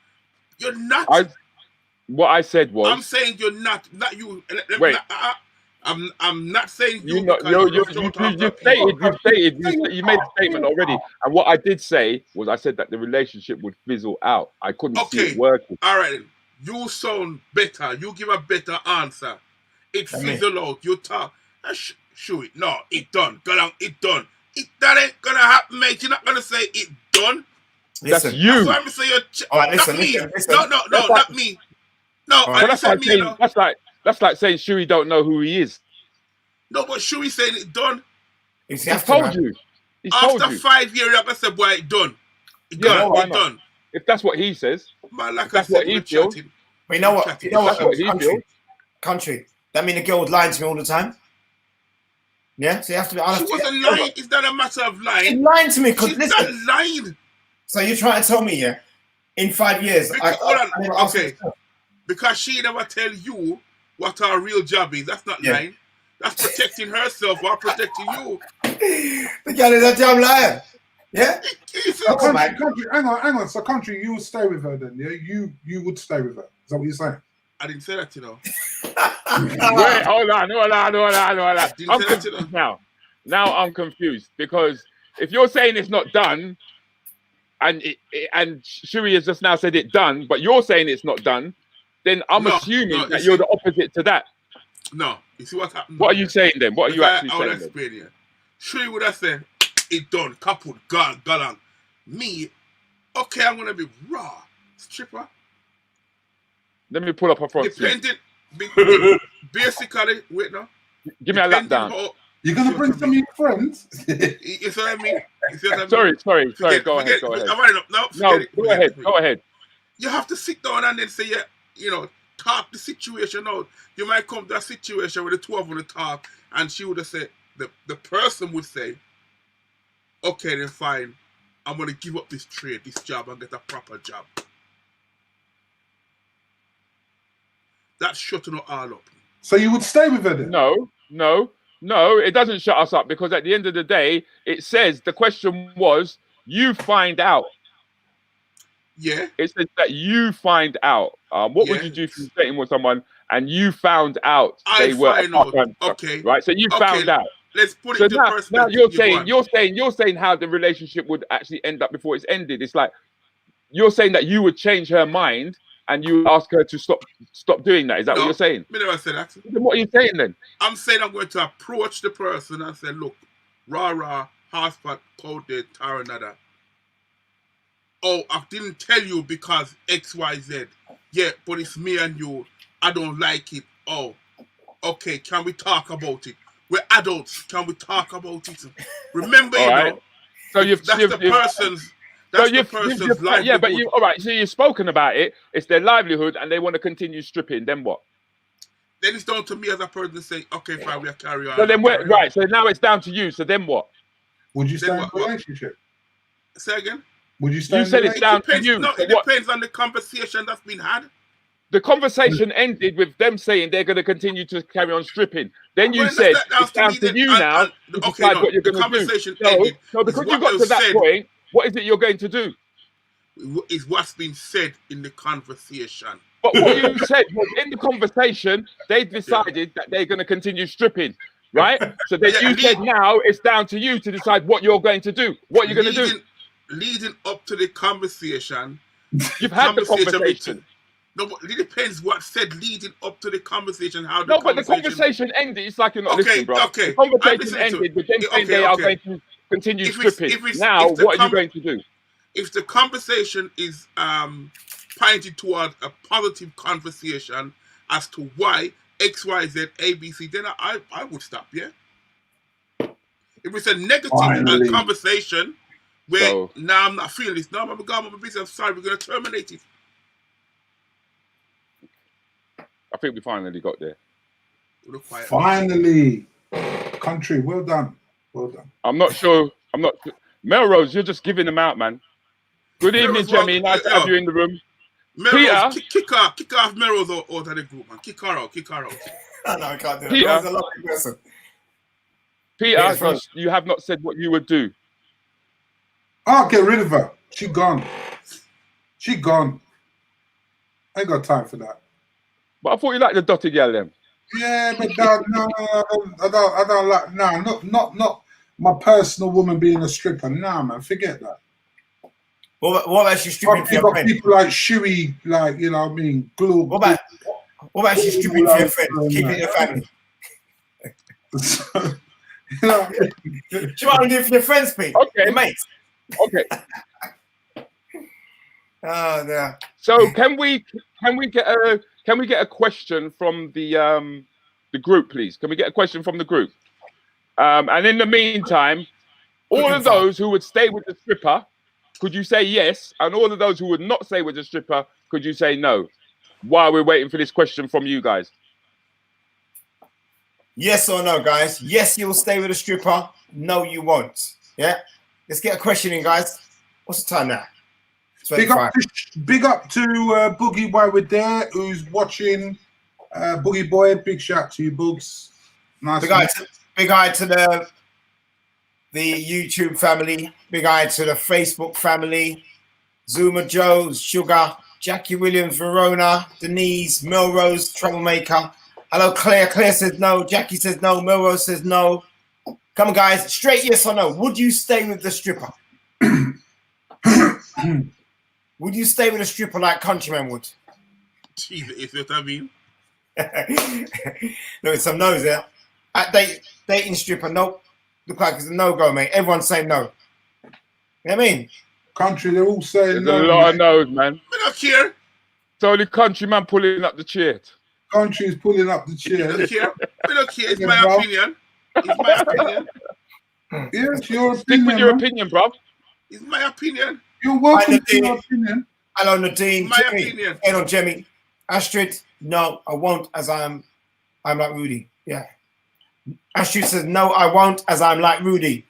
You're not. What I said was, I'm saying you're not you. Wait. I'm not saying you. You made a statement already, and what I did say was I said that the relationship would fizzle out. I couldn't see it working. All right, you sound better. You give a better answer. It fizzle out. You talk. Show it. No, it done. Go down. It done. That ain't gonna happen, mate. You're not gonna say it done. That's you. That's why I'm saying all right, listen, not me. Listen. No, not me. No, I that's said me. That's like saying Shuey don't know who he is. No, but Shuey saying it done. He's told you. After 5 years, you're gonna say, boy, it done. It done. If that's what he says, man, like that's what he feels. But you know what? That's what he feels. Country. That mean the girl was lying to me all the time. Yeah, so you have to be She honest. wasn't lying. It's not a matter of She's lying. lying to me. She's not lying. So you're trying to tell me, yeah, in 5 years, Hold on. never asked Okay. myself. Because she never tell you what her real job is. That's not lying. That's protecting herself or protecting you. The girl is a damn liar. Yeah. Hang on. So, country, you would stay with her then? Yeah, you would stay with her. Is that what you're saying? I didn't say that, you know. Wait, hold on. I'm Didn't say that, you know. confused now. Now I'm confused because if you're saying it's not done, and Shui has just now said it done, but you're saying it's not done, then I'm assuming that you're the opposite to that. No, you see what happened? What are you saying then? What are you actually I will saying? explain here. Shui would have said, it done, coupled, galang. Me, okay, I'm gonna be raw stripper. Let me pull up a front seat. Depending, basically, wait now. Give me a lap down. You're gonna bring some of your friends? You see what I mean? Sorry. Go ahead. Go ahead. You have to sit down and then say, talk the situation out. You might come to a situation where the two of them talk, and she would have said, the person would say, okay, then fine. I'm going to give up this trade, this job, and get a proper job. That's shutting it all up. So you would stay with her then? No, it doesn't shut us up because at the end of the day, it says the question was, you find out. Yeah. It says that you find out. What would you do if you're dating with someone and you found out they were a part-time? Okay. Right. So you found out. Let's put it into perspective. Now you're saying how the relationship would actually end up before it's ended. It's like you're saying that you would change her mind and you ask her to stop doing that. Is that what you're saying? I never said that. Then what are you saying then? I'm saying I'm going to approach the person and say, look, rah, hotspot, coded, taranada. Oh, I didn't tell you because XYZ. Yeah, but it's me and you. I don't like it. Oh, okay. Can we talk about it? We're adults. Can we talk about it? Remember, So that's the person's livelihood. Yeah, but all right. So you've spoken about it. It's their livelihood, and they want to continue stripping. Then what? Then it's down to me as a person to say, okay, fine, we'll carry on. So then So now it's down to you. So then what? Would you stay in a relationship? Say again. Would you stay? You said it's down to you. No, it depends on the conversation that's been had. The conversation ended with them saying they're going to continue to carry on stripping. Then you said it's down to you now to decide what you're going to do. So because you got to that point, what is it you're going to do? Is what's been said in the conversation. But what you said was in the conversation, they decided that they're going to continue stripping, right? So then you said now it's down to you to decide what you're going to do. What you're going to do. Leading up to the conversation. You've had the conversation. No, but it depends what said leading up to the conversation. But the conversation ended. It's like you're not listening, bro. Okay. The conversation ended with them saying they are going to continue stripping. Now, what are you going to do? If the conversation is pointed toward a positive conversation as to why X, Y, Z, A, B, C, then I would stop. Yeah. If it's a negative conversation where now I'm not feeling this, now I'm busy. I'm sorry, we're going to terminate it. I think we finally got there. Finally. Country, well done. I'm not sure. Melrose, you're just giving them out, man. Good evening, Jemmy. Nice to have you in the room. Melrose, kick off Melrose out of the group, man. Kick her out. No, I can't do that. Peter, That's a lovely person. Peter, you have not said what you would do. I'll get rid of her. She gone. I ain't got time for that. But I thought you liked the dotted girl, then. Yeah, but no, I don't like. No, not my personal woman being a stripper. Nah, man, forget that. What about she stripping for your friend? People like Shuey, like, you know what I mean, glue. What about she stripping for your friend? Keep it in your family. You know, She want to do it for your friends, Pete. Okay, your mates. Okay. Oh no. So can we get a question from the group, please? Can we get a question from the group? And in the meantime, all of those who would stay with the stripper, could you say yes? And all of those who would not stay with the stripper, could you say no? While we're waiting for this question from you guys. Yes or no, guys? Yes, you'll stay with a stripper. No, you won't. Yeah. Let's get a question in, guys. What's the time now? Big up to Boogie while we're there, who's watching. Boogie Boy, big shout to you, Boogs. Nice. Big eye to the YouTube family. Big eye to the Facebook family. Zuma Joe, Sugar, Jackie Williams, Verona, Denise, Melrose, Troublemaker. Hello, Claire. Claire says no. Jackie says no. Melrose says no. Come on, guys. Straight yes or no. Would you stay with the stripper? Would you stay with a stripper like Countryman would? Jeez, is what I mean? Look, some no's there. At dating stripper, nope. Look like it's a no-go, mate. Everyone's saying no. You know what I mean? Country, they're all saying There's a lot of no's, man. I don't care. It's only Countryman pulling up the chair. Country's pulling up the chair. I don't care. I don't care. It's my opinion. It's my opinion. Yes, your opinion. Stick with your opinion, bro. It's my opinion. You're welcome to your opinion. Hello, Nadine. My Jimmy. opinion. Hello, Jimmy. Astrid, no, I won't, as I'm like Rudy. Yeah. Astrid says, no, I won't, as I'm like Rudy.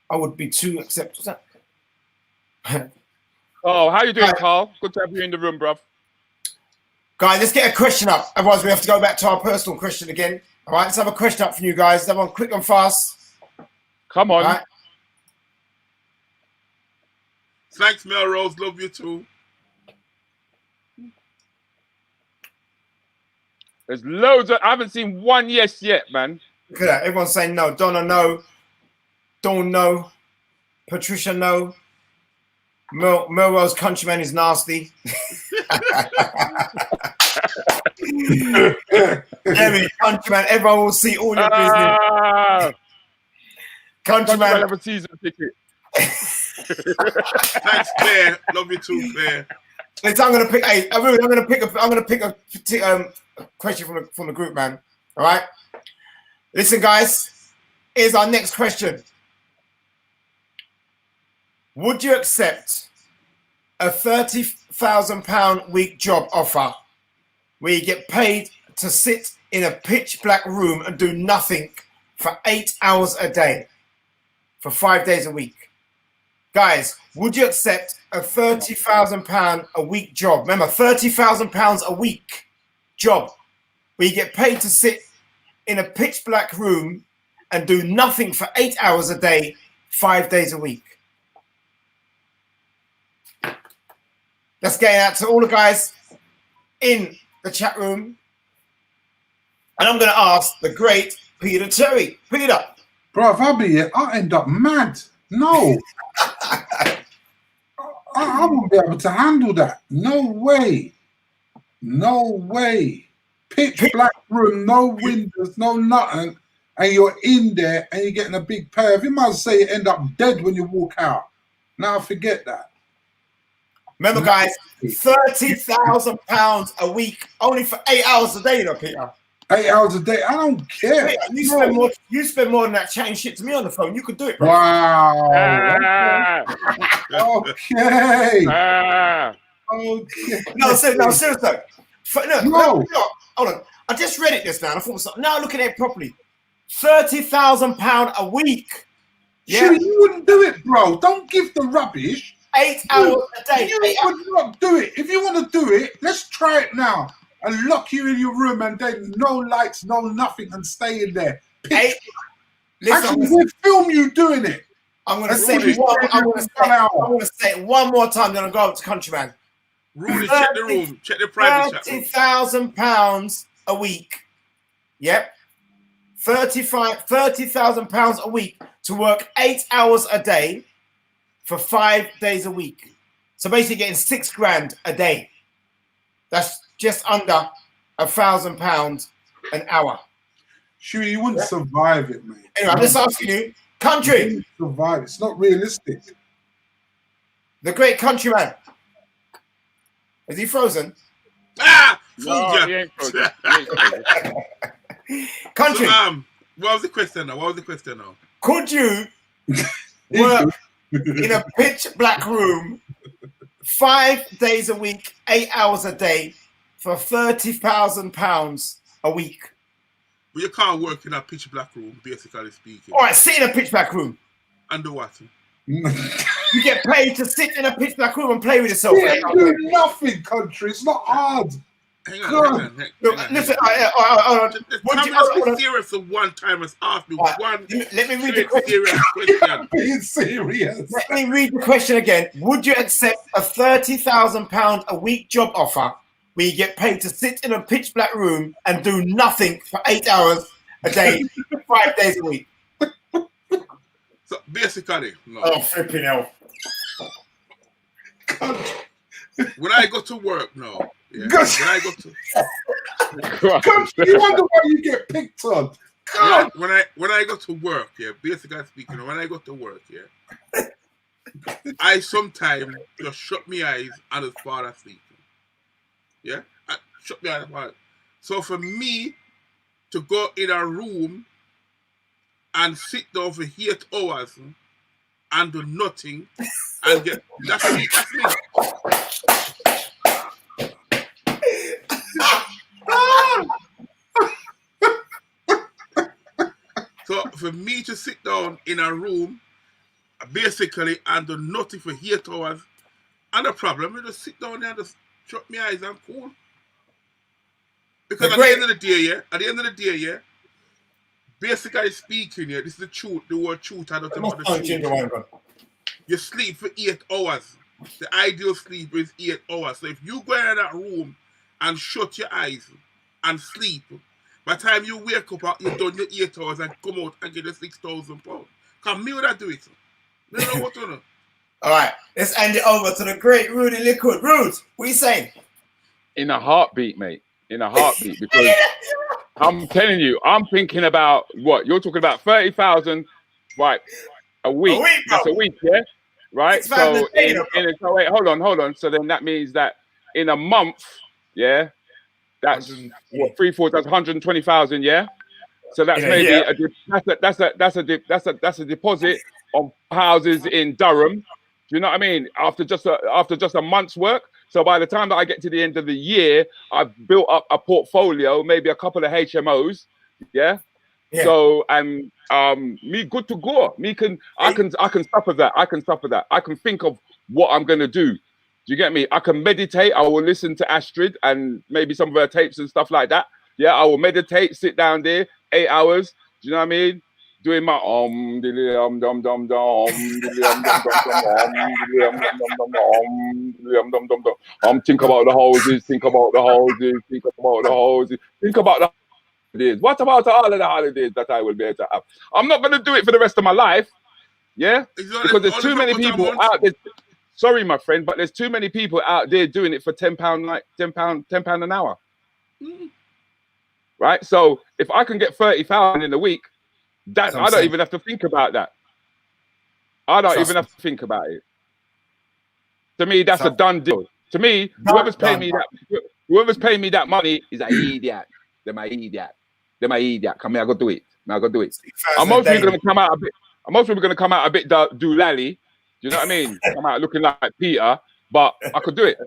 I would be too acceptable. Oh, how you doing, Carl? Good to have you in the room, bruv. Guys, let's get a question up. Otherwise, we have to go back to our personal question again. All right, let's have a question up for you guys. Let's have one quick and fast. Come on. All right. Thanks, Melrose. Love you too. There's loads of... I haven't seen one yes yet, man. Look at that. Everyone's saying no. Donna, no. Dawn, no. Patricia, no. Melrose Countryman is nasty. Every Countryman, everyone will see all your business. Countryman have a season ticket. Thanks, Claire. Love you too, Claire. I'm gonna pick. Hey, I'm gonna pick a question from the group, man. All right. Listen, guys. Here's our next question. Would you accept a £30,000 week job offer where you get paid to sit in a pitch black room and do nothing for 8 hours a day for 5 days a week? Guys, would you accept a £30,000 a week job? Remember, £30,000 a week job where you get paid to sit in a pitch black room and do nothing for 8 hours a day, 5 days a week? Let's get out to all the guys in the chat room. And I'm going to ask the great Peter Terry. Peter. Bro, if I be here, I'll end up mad. No. I won't be able to handle that. No way. No way. Pitch black room, no windows, no nothing. And you're in there and you're getting a big payoff. You might say you end up dead when you walk out. Now forget that. Remember, guys, £30,000 a week, only for 8 hours a day, though, Peter. 8 hours a day? I don't care. Peter, you spend more than that chatting shit to me on the phone. You could do it, bro. Wow. Okay. Okay. No, seriously. Look, hold on. I just read it just now. And I thought, now look at it properly. £30,000 a week. Yeah, Sure, you wouldn't do it, bro. Don't give the rubbish. 8 hours a day. You would not do it. If you want to do it, let's try it now. And lock you in your room and then no lights, no nothing, and stay in there. Actually, we'll film you doing it. I'm gonna say it one more time. Then I'll go up to Countryman. Rudy, check the room. Check the private chat room. £30,000 a week. Yep. £30,000 a week to work 8 hours a day for 5 days a week. So basically getting £6,000 a day. That's just under £1,000 an hour. Sure, you wouldn't survive it, mate. Anyway, I'm just asking you, country. Survive. It's not realistic. The great Countryman. Is he frozen? Ah! No, he ain't frozen. Country. So, what was the question now? Could you work in a pitch black room 5 days a week, 8 hours a day for £30,000 a week. But you can't work in a pitch black room, basically speaking. All right, sit in a pitch black room. And do what? You get paid to sit in a pitch black room and play with yourself. Yeah, do nothing, country. It's not hard. Hang on. Listen, Let's be serious for one time. Has asked me right, one let me read the question. serious question. Being serious. Let me read the question again. Would you accept a £30,000 a week job offer where you get paid to sit in a pitch black room and do nothing for 8 hours a day, 5 days a week? So basically, no. Oh, flipping hell. When I go to work now, yeah, Gosh. when I go to Country, you wonder why you get picked on. God. when I go to work, yeah, basically speaking, when I go to work, yeah, I sometimes just shut my eyes and just fall asleep. Yeah, I shut my eyes and fall. So for me to go in a room and sit down for 8 hours and do nothing and get that's me. So for me to sit down in a room basically and do nothing for 8 hours, and the problem, I just sit down there and just shut my eyes and cool. Because at the end of the day, yeah, basically speaking, yeah, this is the truth, the word truth, I don't know what the truth. You sleep for 8 hours. The ideal sleep is 8 hours. So if you go in that room and shut your eyes and sleep, by the time you wake up, you've done your 8 hours and come out and get the £6,000. Because me would I do it. I don't know what to do. All right, let's hand it over to the great Rudi Lickwood. Rude, what are you saying? In a heartbeat, mate. In a heartbeat, because I'm telling you, I'm thinking about what you're talking about. 30,000, right? A week. That's a week, yeah. Right. So so wait, hold on. So then that means that in a month, yeah, that's what 3/4. That's 120,000, yeah. So that's maybe that's a deposit of houses in Durham. Do you know what I mean? After just a month's work. So by the time that I get to the end of the year, I've built up a portfolio, maybe a couple of HMOs, yeah. So me good to go. I can suffer that. I can think of what I'm gonna do. Do you get me? I can meditate. I will listen to Astrid and maybe some of her tapes and stuff like that. Yeah, I will meditate, sit down there 8 hours. Do you know what I mean? Doing my think about the houses, think about the holidays. What about all of the holidays that I will be able to have? I'm not going to do it for the rest of my life, yeah? Because there's too many people out there. Sorry, my friend, but there's too many people out there doing it for £10, like £10 an hour. Right? So if I can get 30,000 in a week, I don't even have to think about that. I don't even have to think about it. To me, that's a done deal. To me, whoever's paying me that money is an idiot. They're my idiot. Come here, I go do it. I'm mostly going to come out a bit doolally. Do you know what I mean? Come out looking like Peter, but I could do it.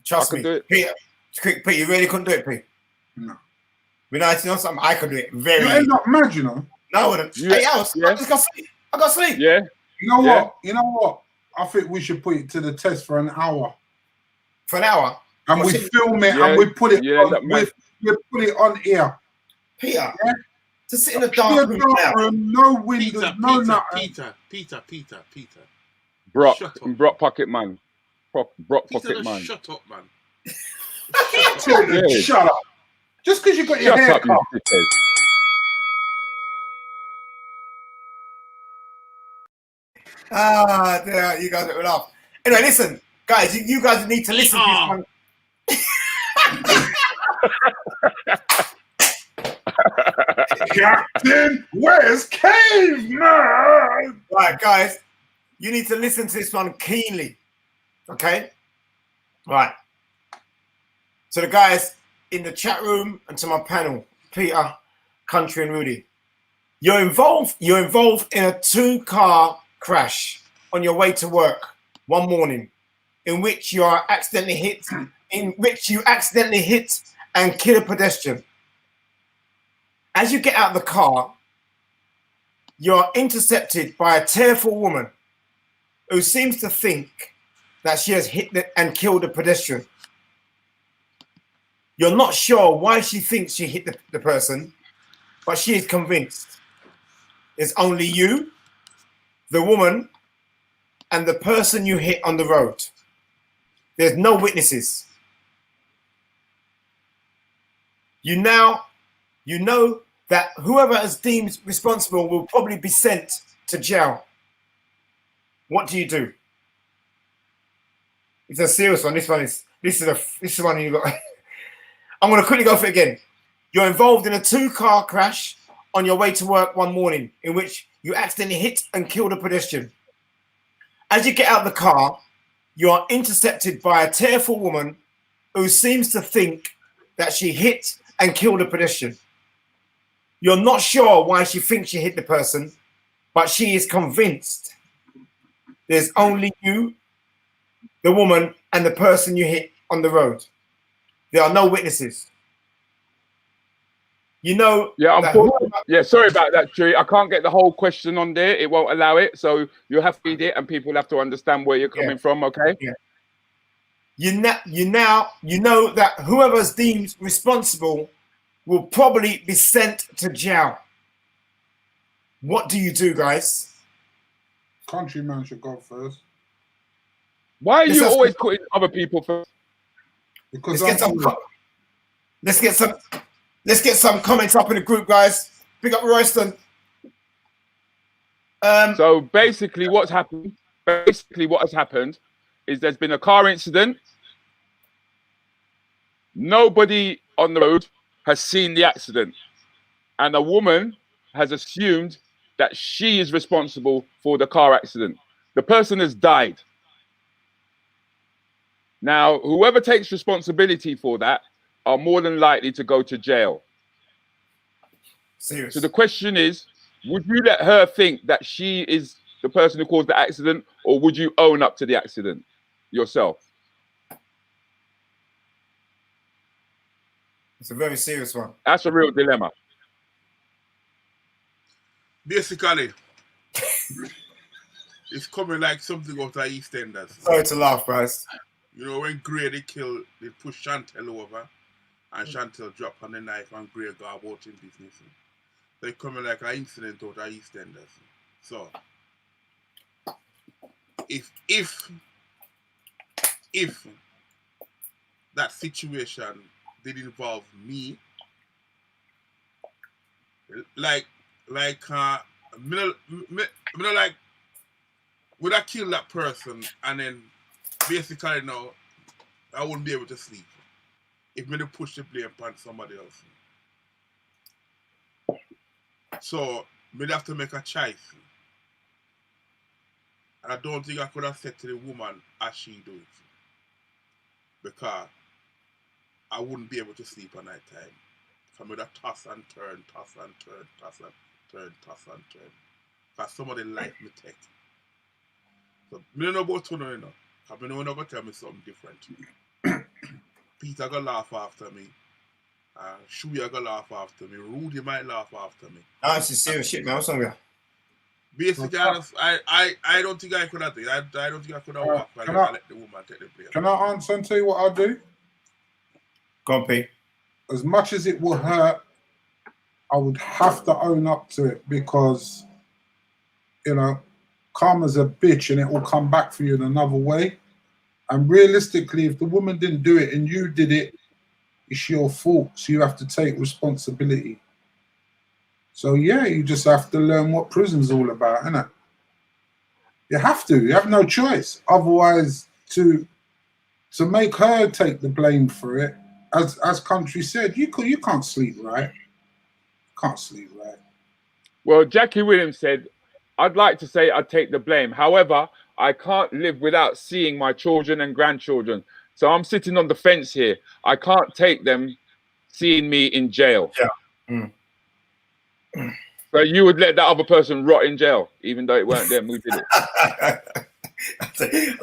Trust me, Peter. Peter, you really couldn't do it, Peter. No. You know something? I could do it very. You ain't not mad, you know. No, I wouldn't. 8 hours. I just got sleep. I got sleep. Yeah. You know what? I think we should put it to the test for an hour. For an hour. And we film it and we put it on. We put it on here. Peter. Yeah? To sit in a dark room, no windows, no nothing. Peter. Brock Pocket Man. Brock Pocket Man. Shut up, man. Shut up. Just because you got your hair cut. There, you guys will laugh. Anyway, listen, guys, you guys need to listen to this one. Captain, where's Caveman? Right, guys, you need to listen to this one keenly. Okay? Right. So the guys in the chat room and to my panel, Peter, Country and Rudi, you're involved in a 2-car crash on your way to work one morning in which you are accidentally hit in which you accidentally hit and kill a pedestrian. As you get out of the car, you're intercepted by a tearful woman who seems to think that she has hit and killed a pedestrian. You're not sure why she thinks she hit the person, but she is convinced. It's only you, the woman, and the person you hit on the road. There's no witnesses. You know that whoever is deemed responsible will probably be sent to jail. What do? It's a serious one. This is the one you got. I'm going to quickly go for it again. You're involved in a 2-car crash on your way to work one morning in which you accidentally hit and killed a pedestrian. As you get out of the car, you are intercepted by a tearful woman who seems to think that she hit and killed a pedestrian. You're not sure why she thinks she hit the person, but she is convinced. There's only you, the woman, and the person you hit on the road. There are no witnesses. You know. Yeah, sorry about that, Chewy. I can't get the whole question on there. It won't allow it. So you have to read it, and people have to understand where you're coming from. Okay. Yeah. You know that whoever's deemed responsible will probably be sent to jail. What do, guys? Countryman should go first. Why are you always putting other people first? Because let's get some comments up in the group, guys. Pick up Royston. So basically, what has happened is there's been a car incident. Nobody on the road has seen the accident, and a woman has assumed that she is responsible for the car accident. The person has died. Now, whoever takes responsibility for that are more than likely to go to jail. Seriously. So the question is, would you let her think that she is the person who caused the accident, or would you own up to the accident yourself? It's a very serious one. That's a real dilemma. Basically, it's coming like something out of EastEnders. Sorry to laugh, guys. You know, when Grady killed, they pushed Chantel over, and Chantel dropped on the knife, and Grady got about in business. They coming like an incident out of EastEnders. So, if that situation did involve me, like would I kill that person and then basically now I wouldn't be able to sleep if me push the blame upon somebody else. So we'd have to make a choice. And I don't think I could have said to the woman as she do it. Because I wouldn't be able to sleep at night time. So I'm going to toss and turn. Because somebody life me take. So I don't know about you know. Because I know going to tell me something different. Peter going to laugh after me. Shuya going to laugh after me. Rudi might laugh after me. That's serious shit, man. What's wrong with you? Basically, I don't think I could have done it. I don't think I could have walked and let the woman take the blame. Can I answer and tell you what I'll do? Go on, Pete. As much as it will hurt, I would have to own up to it because, you know, karma's a bitch and it will come back for you in another way. And realistically, if the woman didn't do it and you did it, it's your fault. So you have to take responsibility. So yeah, you just have to learn what prison's all about, innit? You have to. You have no choice. Otherwise, to make her take the blame for it, as Country said, you can't sleep right. Can't sleep right. Well, Jackie Williams said, I'd like to say I'd take the blame. However, I can't live without seeing my children and grandchildren. So I'm sitting on the fence here. I can't take them seeing me in jail. Yeah. Mm. So you would let that other person rot in jail, even though it weren't them who did it. So you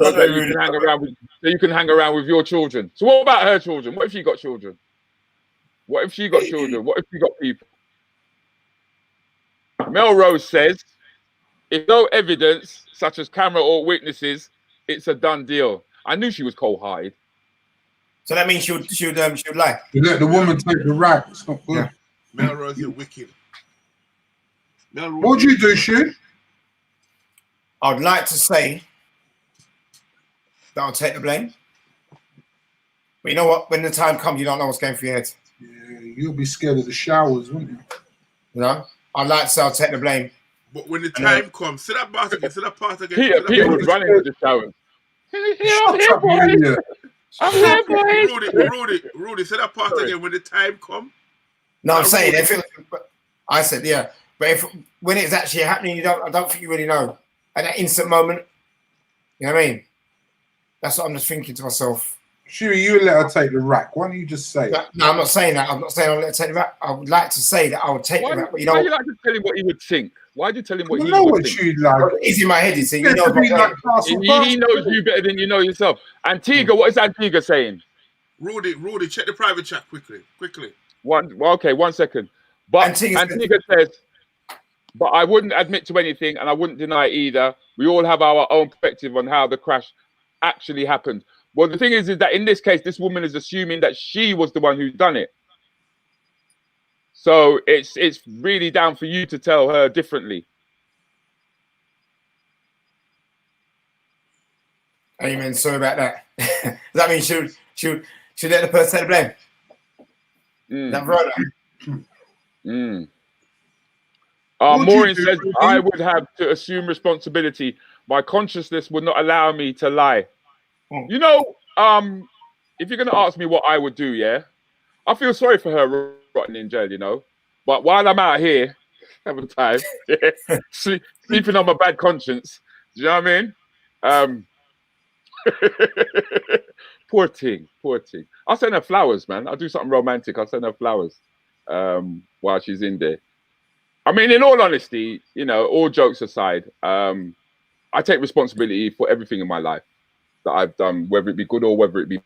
can hang around with your children. So what about her children? What if she got children? What if she got children? What if she got people? Melrose says, if no evidence, such as camera or witnesses, it's a done deal. I knew she was cold-hearted. So that means she would lie. You let the woman take the rag. It's not good. Yeah. Melrose, you're wicked. Melrose, What do you do, Shu? I'd like to say that I'll take the blame. But you know what? When the time comes, you don't know what's going through your head. Yeah, you'll be scared of the showers, wouldn't you? You know? I'd like to say I'll take the blame. but when the time comes, say that part again. Say that part again. Peter was running to the shower. Shut up, you idiot. Rudy, say that part again. When the time comes. No, I'm saying I said, yeah. But when it's actually happening, I don't think you really know. At that instant moment, you know what I mean? That's what I'm just thinking to myself. Shuey, you let her take the rack. Why don't you just say it? No, I'm not saying that. I'm not saying I'll let her take the rack. I would like to say that I would take the rack. But why do you like to tell him what he would think? Why do you tell him what he know would what think? you like. It's in my head, you see. You He know, He knows you better than you know yourself. Antigua, what is Antigua saying? Rudy, check the private chat quickly. Okay, 1 second. But Antigua says, but I wouldn't admit to anything and I wouldn't deny either. We all have our own perspective on how the crash actually happened. Well, the thing is that in this case, this woman is assuming that she was the one who's done it. So it's really down for you to tell her differently. Amen. Sorry about that. Does that mean she let the person take the blame? That right? Maureen says, I would have to assume responsibility. My consciousness would not allow me to lie. You know, if you're going to ask me what I would do, yeah, I feel sorry for her rotting in jail, you know. But while I'm out here, having time, sleeping on my bad conscience, do you know what I mean? Poor thing. I'll send her flowers, man. I'll do something romantic. I'll send her flowers while she's in there. I mean, in all honesty, you know, all jokes aside, I take responsibility for everything in my life that I've done, whether it be good or whether it be.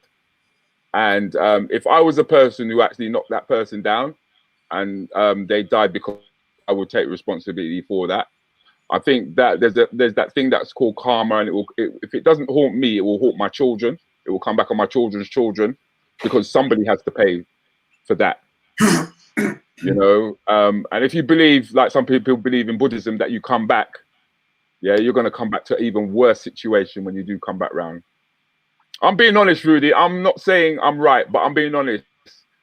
And if I was a person who actually knocked that person down and they died, because I would take responsibility for that. I think that there's that thing that's called karma, and if it doesn't haunt me, it will haunt my children. It will come back on my children's children, because somebody has to pay for that. You know, and if you believe, like some people believe in Buddhism, that you come back, yeah, you're going to come back to an even worse situation when you do come back round. I'm being honest, Rudy. I'm not saying I'm right, but I'm being honest.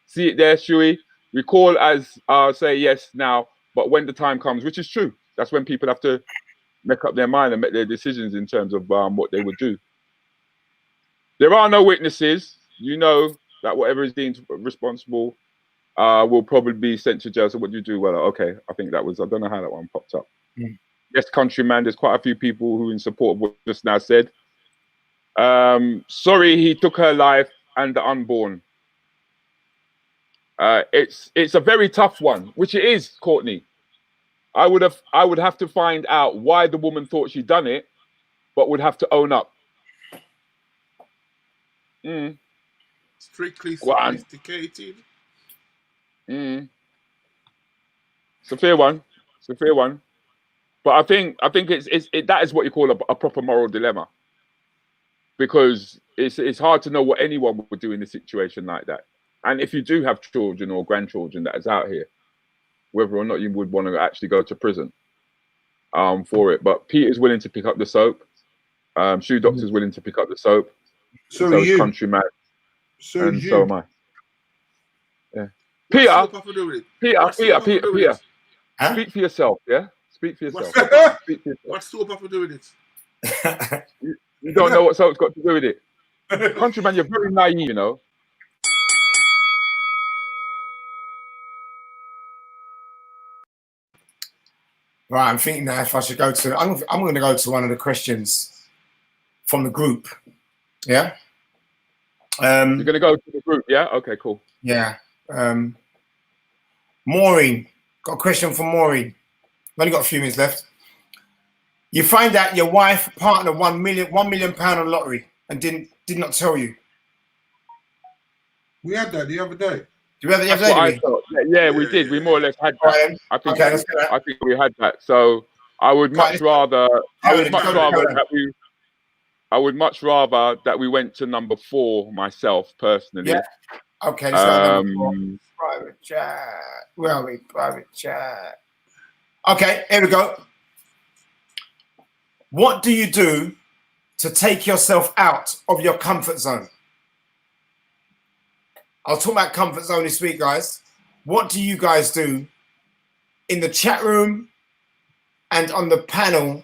See it there, Shuey? Recall as say yes now, but when the time comes, which is true, that's when people have to make up their mind and make their decisions in terms of what they would do. There are no witnesses. You know that whatever is deemed responsible will probably be sent to jail. So what do you do? Well, okay, I think that was, I don't know how that one popped up. Yes, countryman, there's quite a few people who in support of what just now said. Sorry, he took her life and the unborn. It's a very tough one, which it is, Courtney. I would have to find out why the woman thought she'd done it, but would have to own up. Strictly sophisticated. It's a fair one. But I think that is what you call a proper moral dilemma, because it's hard to know what anyone would do in a situation like that. And if you do have children or grandchildren that is out here, whether or not you would want to actually go to prison for it. But Peter's willing to pick up the soap. Shoe Doctor's willing to pick up the soap. So is Countryman. So am I. Yeah. Peter. Huh? Speak for yourself, yeah? Speak for yourself. What's soap have to do with it? You don't know what soap's got to do with it. Countryman, you're very naive, you know. Right, I'm thinking now if I should go to, I'm going to go to one of the questions from the group. Yeah? You're going to go to the group, yeah? Okay, cool. Yeah. Maureen. Got a question from Maureen. I've only got a few minutes left. You find out your wife, partner won £1 million on lottery and did not tell you. We had that the other day. Do you have That's that? what I thought. Yeah, we did. We more or less had that. Right, I think. okay, let's get that. I think we had that. So I would much rather. I would much rather that we went to number 4 myself personally. Yeah. Okay. So number 4. Private chat. Where are we? Private chat. Okay. Here we go. What do you do to take yourself out of your comfort zone? I'll talk about comfort zone this week, guys. What do you guys do in the chat room and on the panel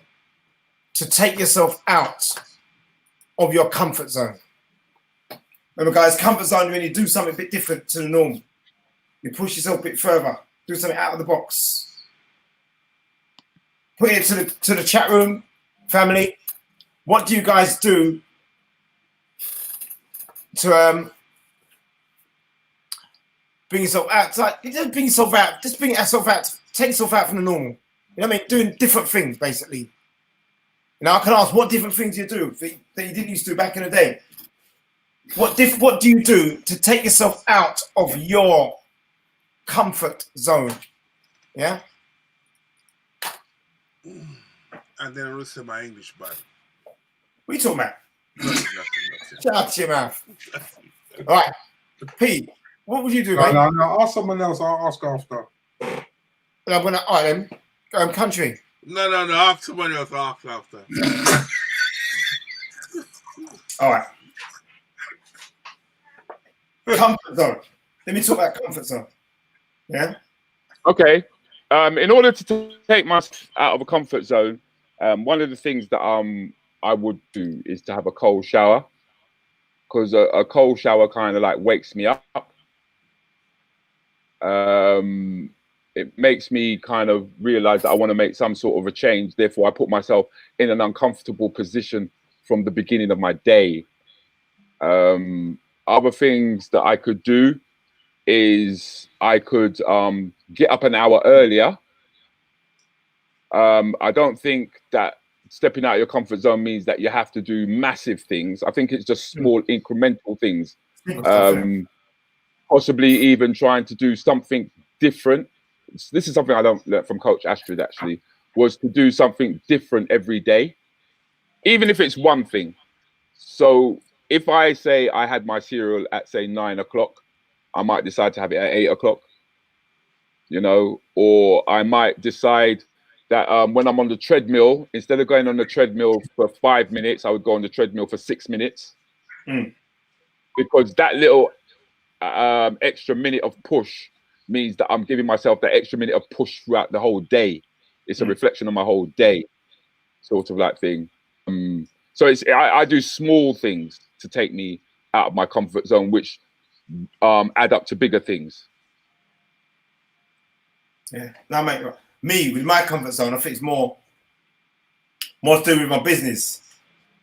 to take yourself out of your comfort zone? Remember, guys, comfort zone when you do something a bit different to the norm. You push yourself a bit further, do something out of the box. Put it to the chat room, family. What do you guys do to bring yourself outside? Just bring yourself out. Just bring yourself out. Take yourself out from the normal. You know what I mean? Doing different things, basically. You know, I can ask, what different things do you do that you didn't used to do back in the day? What do you do to take yourself out of your comfort zone? Yeah. And then listen my English, bud. What are you talking about? Nothing. Shut up, your mouth. All right, Pete. What would you do, mate? No. Ask someone else. I'll ask after. And I'm gonna. All right, then. Country. No. Ask somebody else after. All right. Comfort zone. Let me talk about comfort zone. Yeah. Okay. In order to take myself out of a comfort zone, one of the things that I would do is to have a cold shower, because a cold shower kind of like wakes me up. It makes me kind of realize that I want to make some sort of a change. Therefore, I put myself in an uncomfortable position from the beginning of my day. Other things that I could do is I could get up an hour earlier. I don't think that stepping out of your comfort zone means that you have to do massive things. I think it's just small incremental things. Possibly even trying to do something different. This is something I learned from Coach Astrid, actually, was to do something different every day, even if it's one thing. So if I say I had my cereal at, say, 9 o'clock, I might decide to have it at 8 o'clock, you know, or I might decide that when I'm on the treadmill, instead of going on the treadmill for 5 minutes, I would go on the treadmill for 6 minutes. Because that little extra minute of push means that I'm giving myself that extra minute of push throughout the whole day. It's a reflection of my whole day, sort of like thing. So I do small things to take me out of my comfort zone, which add up to bigger things. Yeah. Now, mate, me with my comfort zone, I think it's more to do with my business,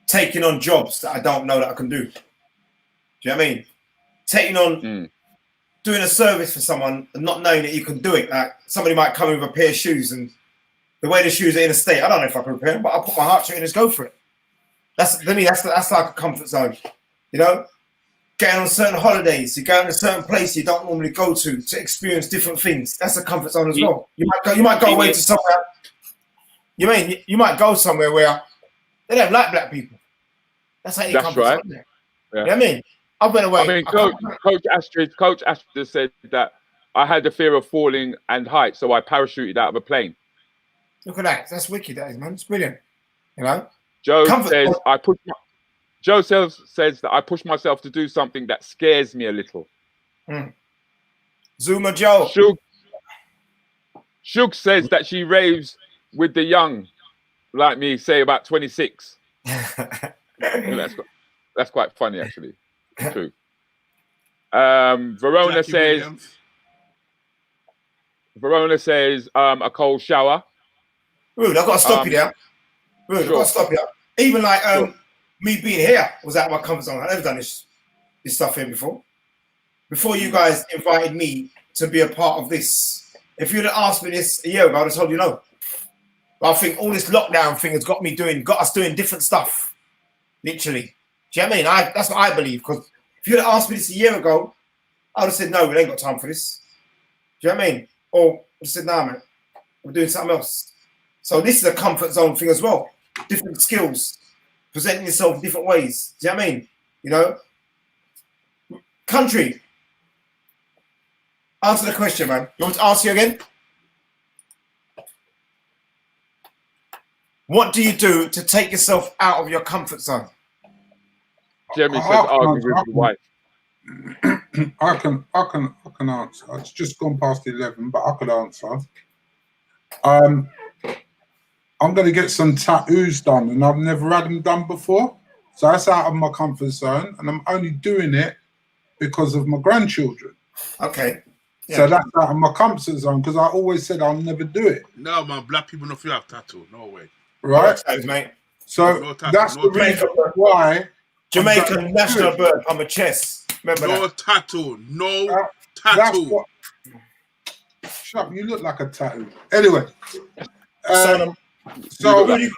taking on jobs that I don't know that I can do. Do you know what I mean? Taking on, doing a service for someone and not knowing that you can do it. Like somebody might come in with a pair of shoes and the way the shoes are in a state, I don't know if I can repair them, but I'll put my heart to it and just go for it. That's like a comfort zone, you know? Getting on certain holidays, you go to a certain place you don't normally go to experience different things. That's a comfort zone as well. You might go away to somewhere. You might go somewhere where they don't like black people. That's how you comfort zone. Yeah. You know what I mean? I've been away. I mean, Coach Astrid said that I had the fear of falling and heights, so I parachuted out of a plane. Look at that. That's wicked, that is, man. It's brilliant. You know? Joe says that I push myself to do something that scares me a little. Zuma Joe. Shug says that she raves with the young, like me, say about 26. That's quite funny, actually. True. Verona says a cold shower. Rude, I've got to stop you there. Rude, I've got to stop you. Even like me being here was out of my comfort zone. I've never done this stuff here before. Before you guys invited me to be a part of this. If you'd have asked me this a year ago, I'd have told you no. But I think all this lockdown thing has got us doing different stuff. Literally. Do you know what I mean? That's what I believe. Because if you'd have asked me this a year ago, I would have said, no, we ain't got time for this. Do you know what I mean? Or I said, nah, man, we're doing something else. So this is a comfort zone thing as well. Different skills, presenting yourself in different ways. Do you know what I mean? You know? Country. Answer the question, man. You want me to ask you again? What do you do to take yourself out of your comfort zone? Jeremy says argue with your wife. I can answer. It's just gone past 11, but I could answer. I'm going to get some tattoos done, and I've never had them done before. So that's out of my comfort zone, and I'm only doing it because of my grandchildren. Okay. Yeah. So that's out of my comfort zone because I always said I'll never do it. No, man, black people don't feel have tattoo. No way. Right? Tattoos, mate. So No tattoo, that's no the reason why. Jamaican national bird on my chest. Remember No that? tattoo. No That's tattoo. what. Shut up, you look like a tattoo. Anyway. So That's so wrong.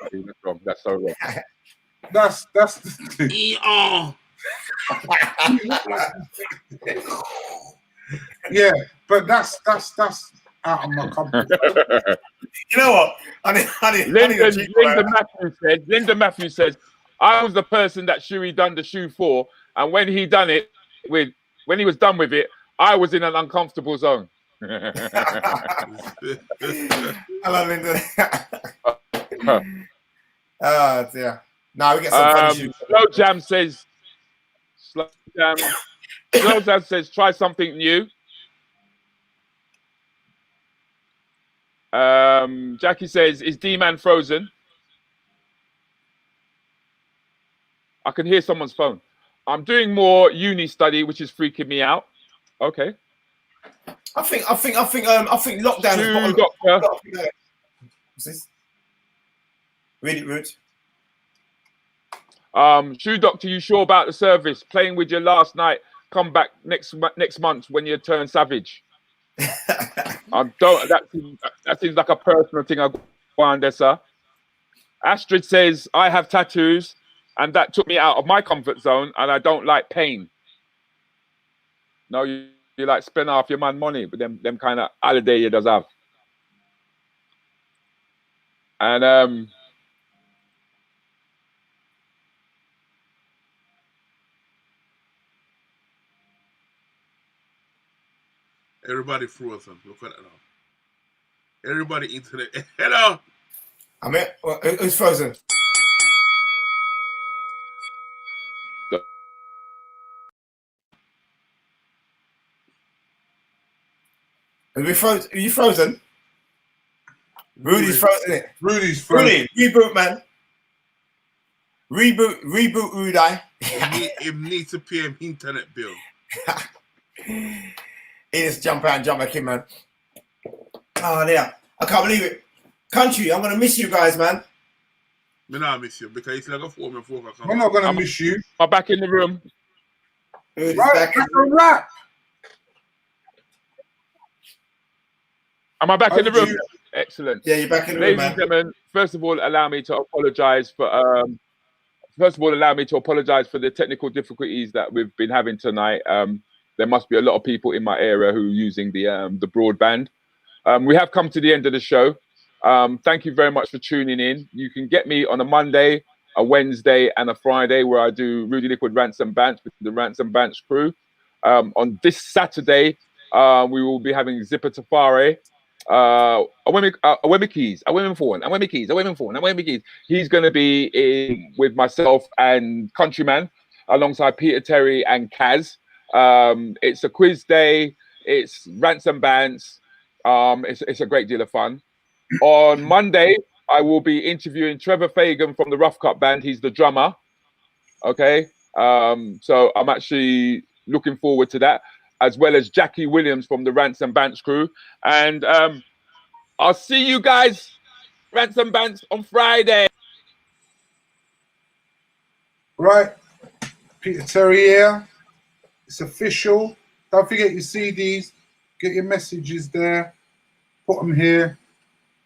that's the thing. Yeah, but that's out of my comfort. You know what? Linda Matthews says, I was the person that Shuey done the shoe for, and when he done it when he was done with it, I was in an uncomfortable zone. I love Linda. Oh dear. Now we get some funny shoes. Slow Jam says, try something new. Jackie says, is D-Man frozen? I can hear someone's phone. I'm doing more uni study, which is freaking me out. Okay. I think lockdown has got a Doctor. What's this? Read it, Rude. Shoe Doctor, you sure about the service? Playing with you last night. Come back next month when you turn savage. That seems like a personal thing I go on there, sir. Astrid says, I have tattoos, and that took me out of my comfort zone, and I don't like pain. No, you like spend half your man money, but them kind of holiday you does have. And Everybody frozen. Look at it now. Everybody internet. Hello. I'm it. Who's frozen? Are you frozen? Rudy's frozen, isn't it? Rudy's frozen. Rudy, reboot, man. Reboot, Rudi. He needs to pay him internet bill. He just jump out and jump back in, man. Oh, yeah. I can't believe it. Country, I'm going to miss you guys, man. Me not miss you because it's like a 4 and 4 o'clock. I'm not going to miss you. I'm back in the room. Rudy's Right, back in that's a wrap. Am I back in the room? Excellent. Yeah, you're back in the Ladies room, and man. gentlemen, first of all, allow me to apologize for the technical difficulties that we've been having tonight. There must be a lot of people in my area who are using the broadband. We have come to the end of the show. Thank you very much for tuning in. You can get me on a Monday, a Wednesday, and a Friday where I do Rudi Lickwood Rants and Bants with the Rants and Bants crew. On this Saturday, we will be having Zipper Tafari. He's going to be in with myself and Countryman alongside Peter Terry and Kaz. It's a quiz day. It's rants and bants. It's a great deal of fun. On Monday, I will be interviewing Trevor Fagan from the Rough Cut Band. He's the drummer. Okay. So I'm actually looking forward to that, as well as Jackie Williams from the Rants and Bants crew. And I'll see you guys, Rants and Bants, on Friday. Right. Peter Terry here. It's official. Don't forget your CDs. Get your messages there. Put them here.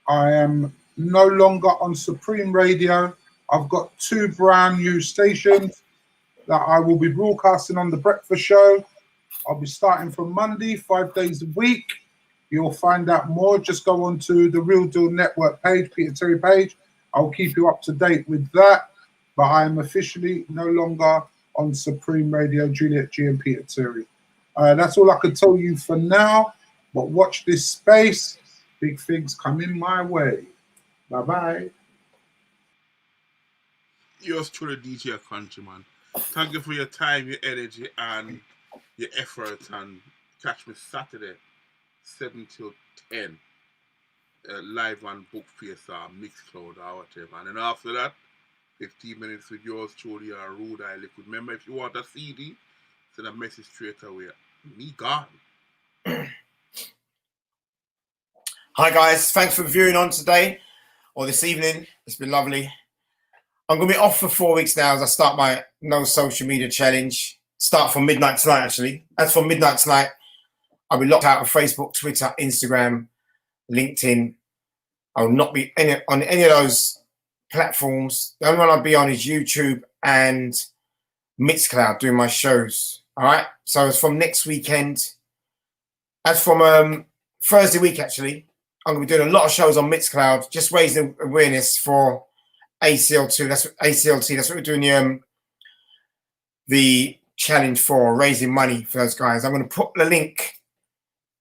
I am no longer on Supreme Radio. I've got 2 brand new stations that I will be broadcasting on The Breakfast Show. I'll be starting from Monday, 5 days a week. You'll find out more. Just go on to the Real Deal Network page, Peter Terry page. I'll keep you up to date with that. But I am officially no longer on Supreme Radio, Juliet G and Peter Terry. That's all I can tell you for now. But watch this space. Big things coming my way. Bye-bye. Yours truly, DJ Countryman. Thank you for your time, your energy, and your effort. And catch me Saturday, 7 till 10, live on Bookface or Mixcloud or whatever. And then after that, 15 minutes with yours truly, Rudi Lickwood. Remember, if you want a CD, send a message straight away. Me gone. Hi guys, thanks for viewing on today or this evening. It's been lovely. I'm going to be off for 4 weeks now as I start my no social media challenge. Start from midnight tonight, actually. As for midnight tonight, I'll be locked out of Facebook, Twitter, Instagram, LinkedIn. I will not be on any of those platforms. The only one I'll be on is YouTube and Mixcloud doing my shows. All right. So it's from next weekend. As from Thursday week, actually, I'm going to be doing a lot of shows on Mixcloud, just raising awareness for ACL2. That's what ACLT. That's what we're doing the challenge for, raising money for those guys. I'm going to put the link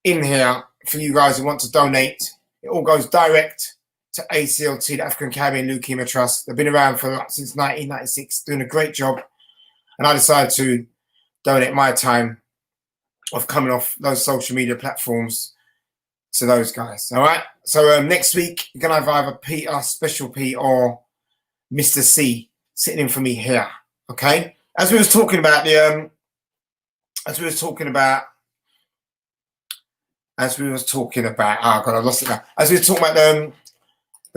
in here for you guys who want to donate. It all goes direct to ACLT, the African Caribbean Leukemia Trust. They've been around since 1996, doing a great job. And I decided to donate my time of coming off those social media platforms to those guys. All right. So next week, you're going to have either Peter, Special P, or Mr. C sitting in for me here. Okay. As we was talking about oh God, I lost it now. As we were talking about the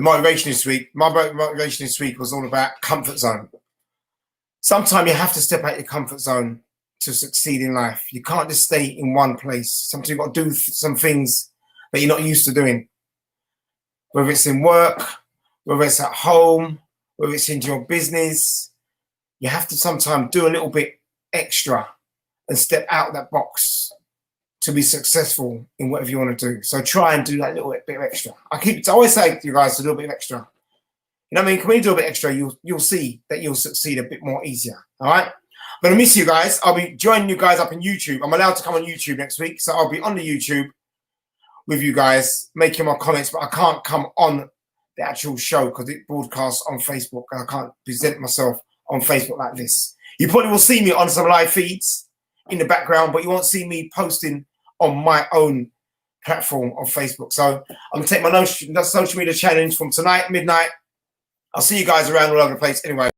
motivation this week, my motivation this week was all about comfort zone. Sometimes you have to step out your comfort zone to succeed in life. You can't just stay in one place. Sometimes you've got to do some things that you're not used to doing. Whether it's in work, whether it's at home, whether it's in your business, you have to sometimes do a little bit extra and step out of that box to be successful in whatever you want to do. So try and do that little bit of extra. I always say to you guys, a little bit of extra. You know what I mean? When you do a bit extra, you'll see that you'll succeed a bit more easier. All right? I'm going to miss you guys. I'll be joining you guys up in YouTube. I'm allowed to come on YouTube next week. So I'll be on the YouTube with you guys, making my comments, but I can't come on the actual show because it broadcasts on Facebook. And I can't present myself on Facebook like this. You probably will see me on some live feeds in the background, but you won't see me posting on my own platform on Facebook. So I'm going to take my social media challenge from tonight, midnight. I'll see you guys around all over the place anyway.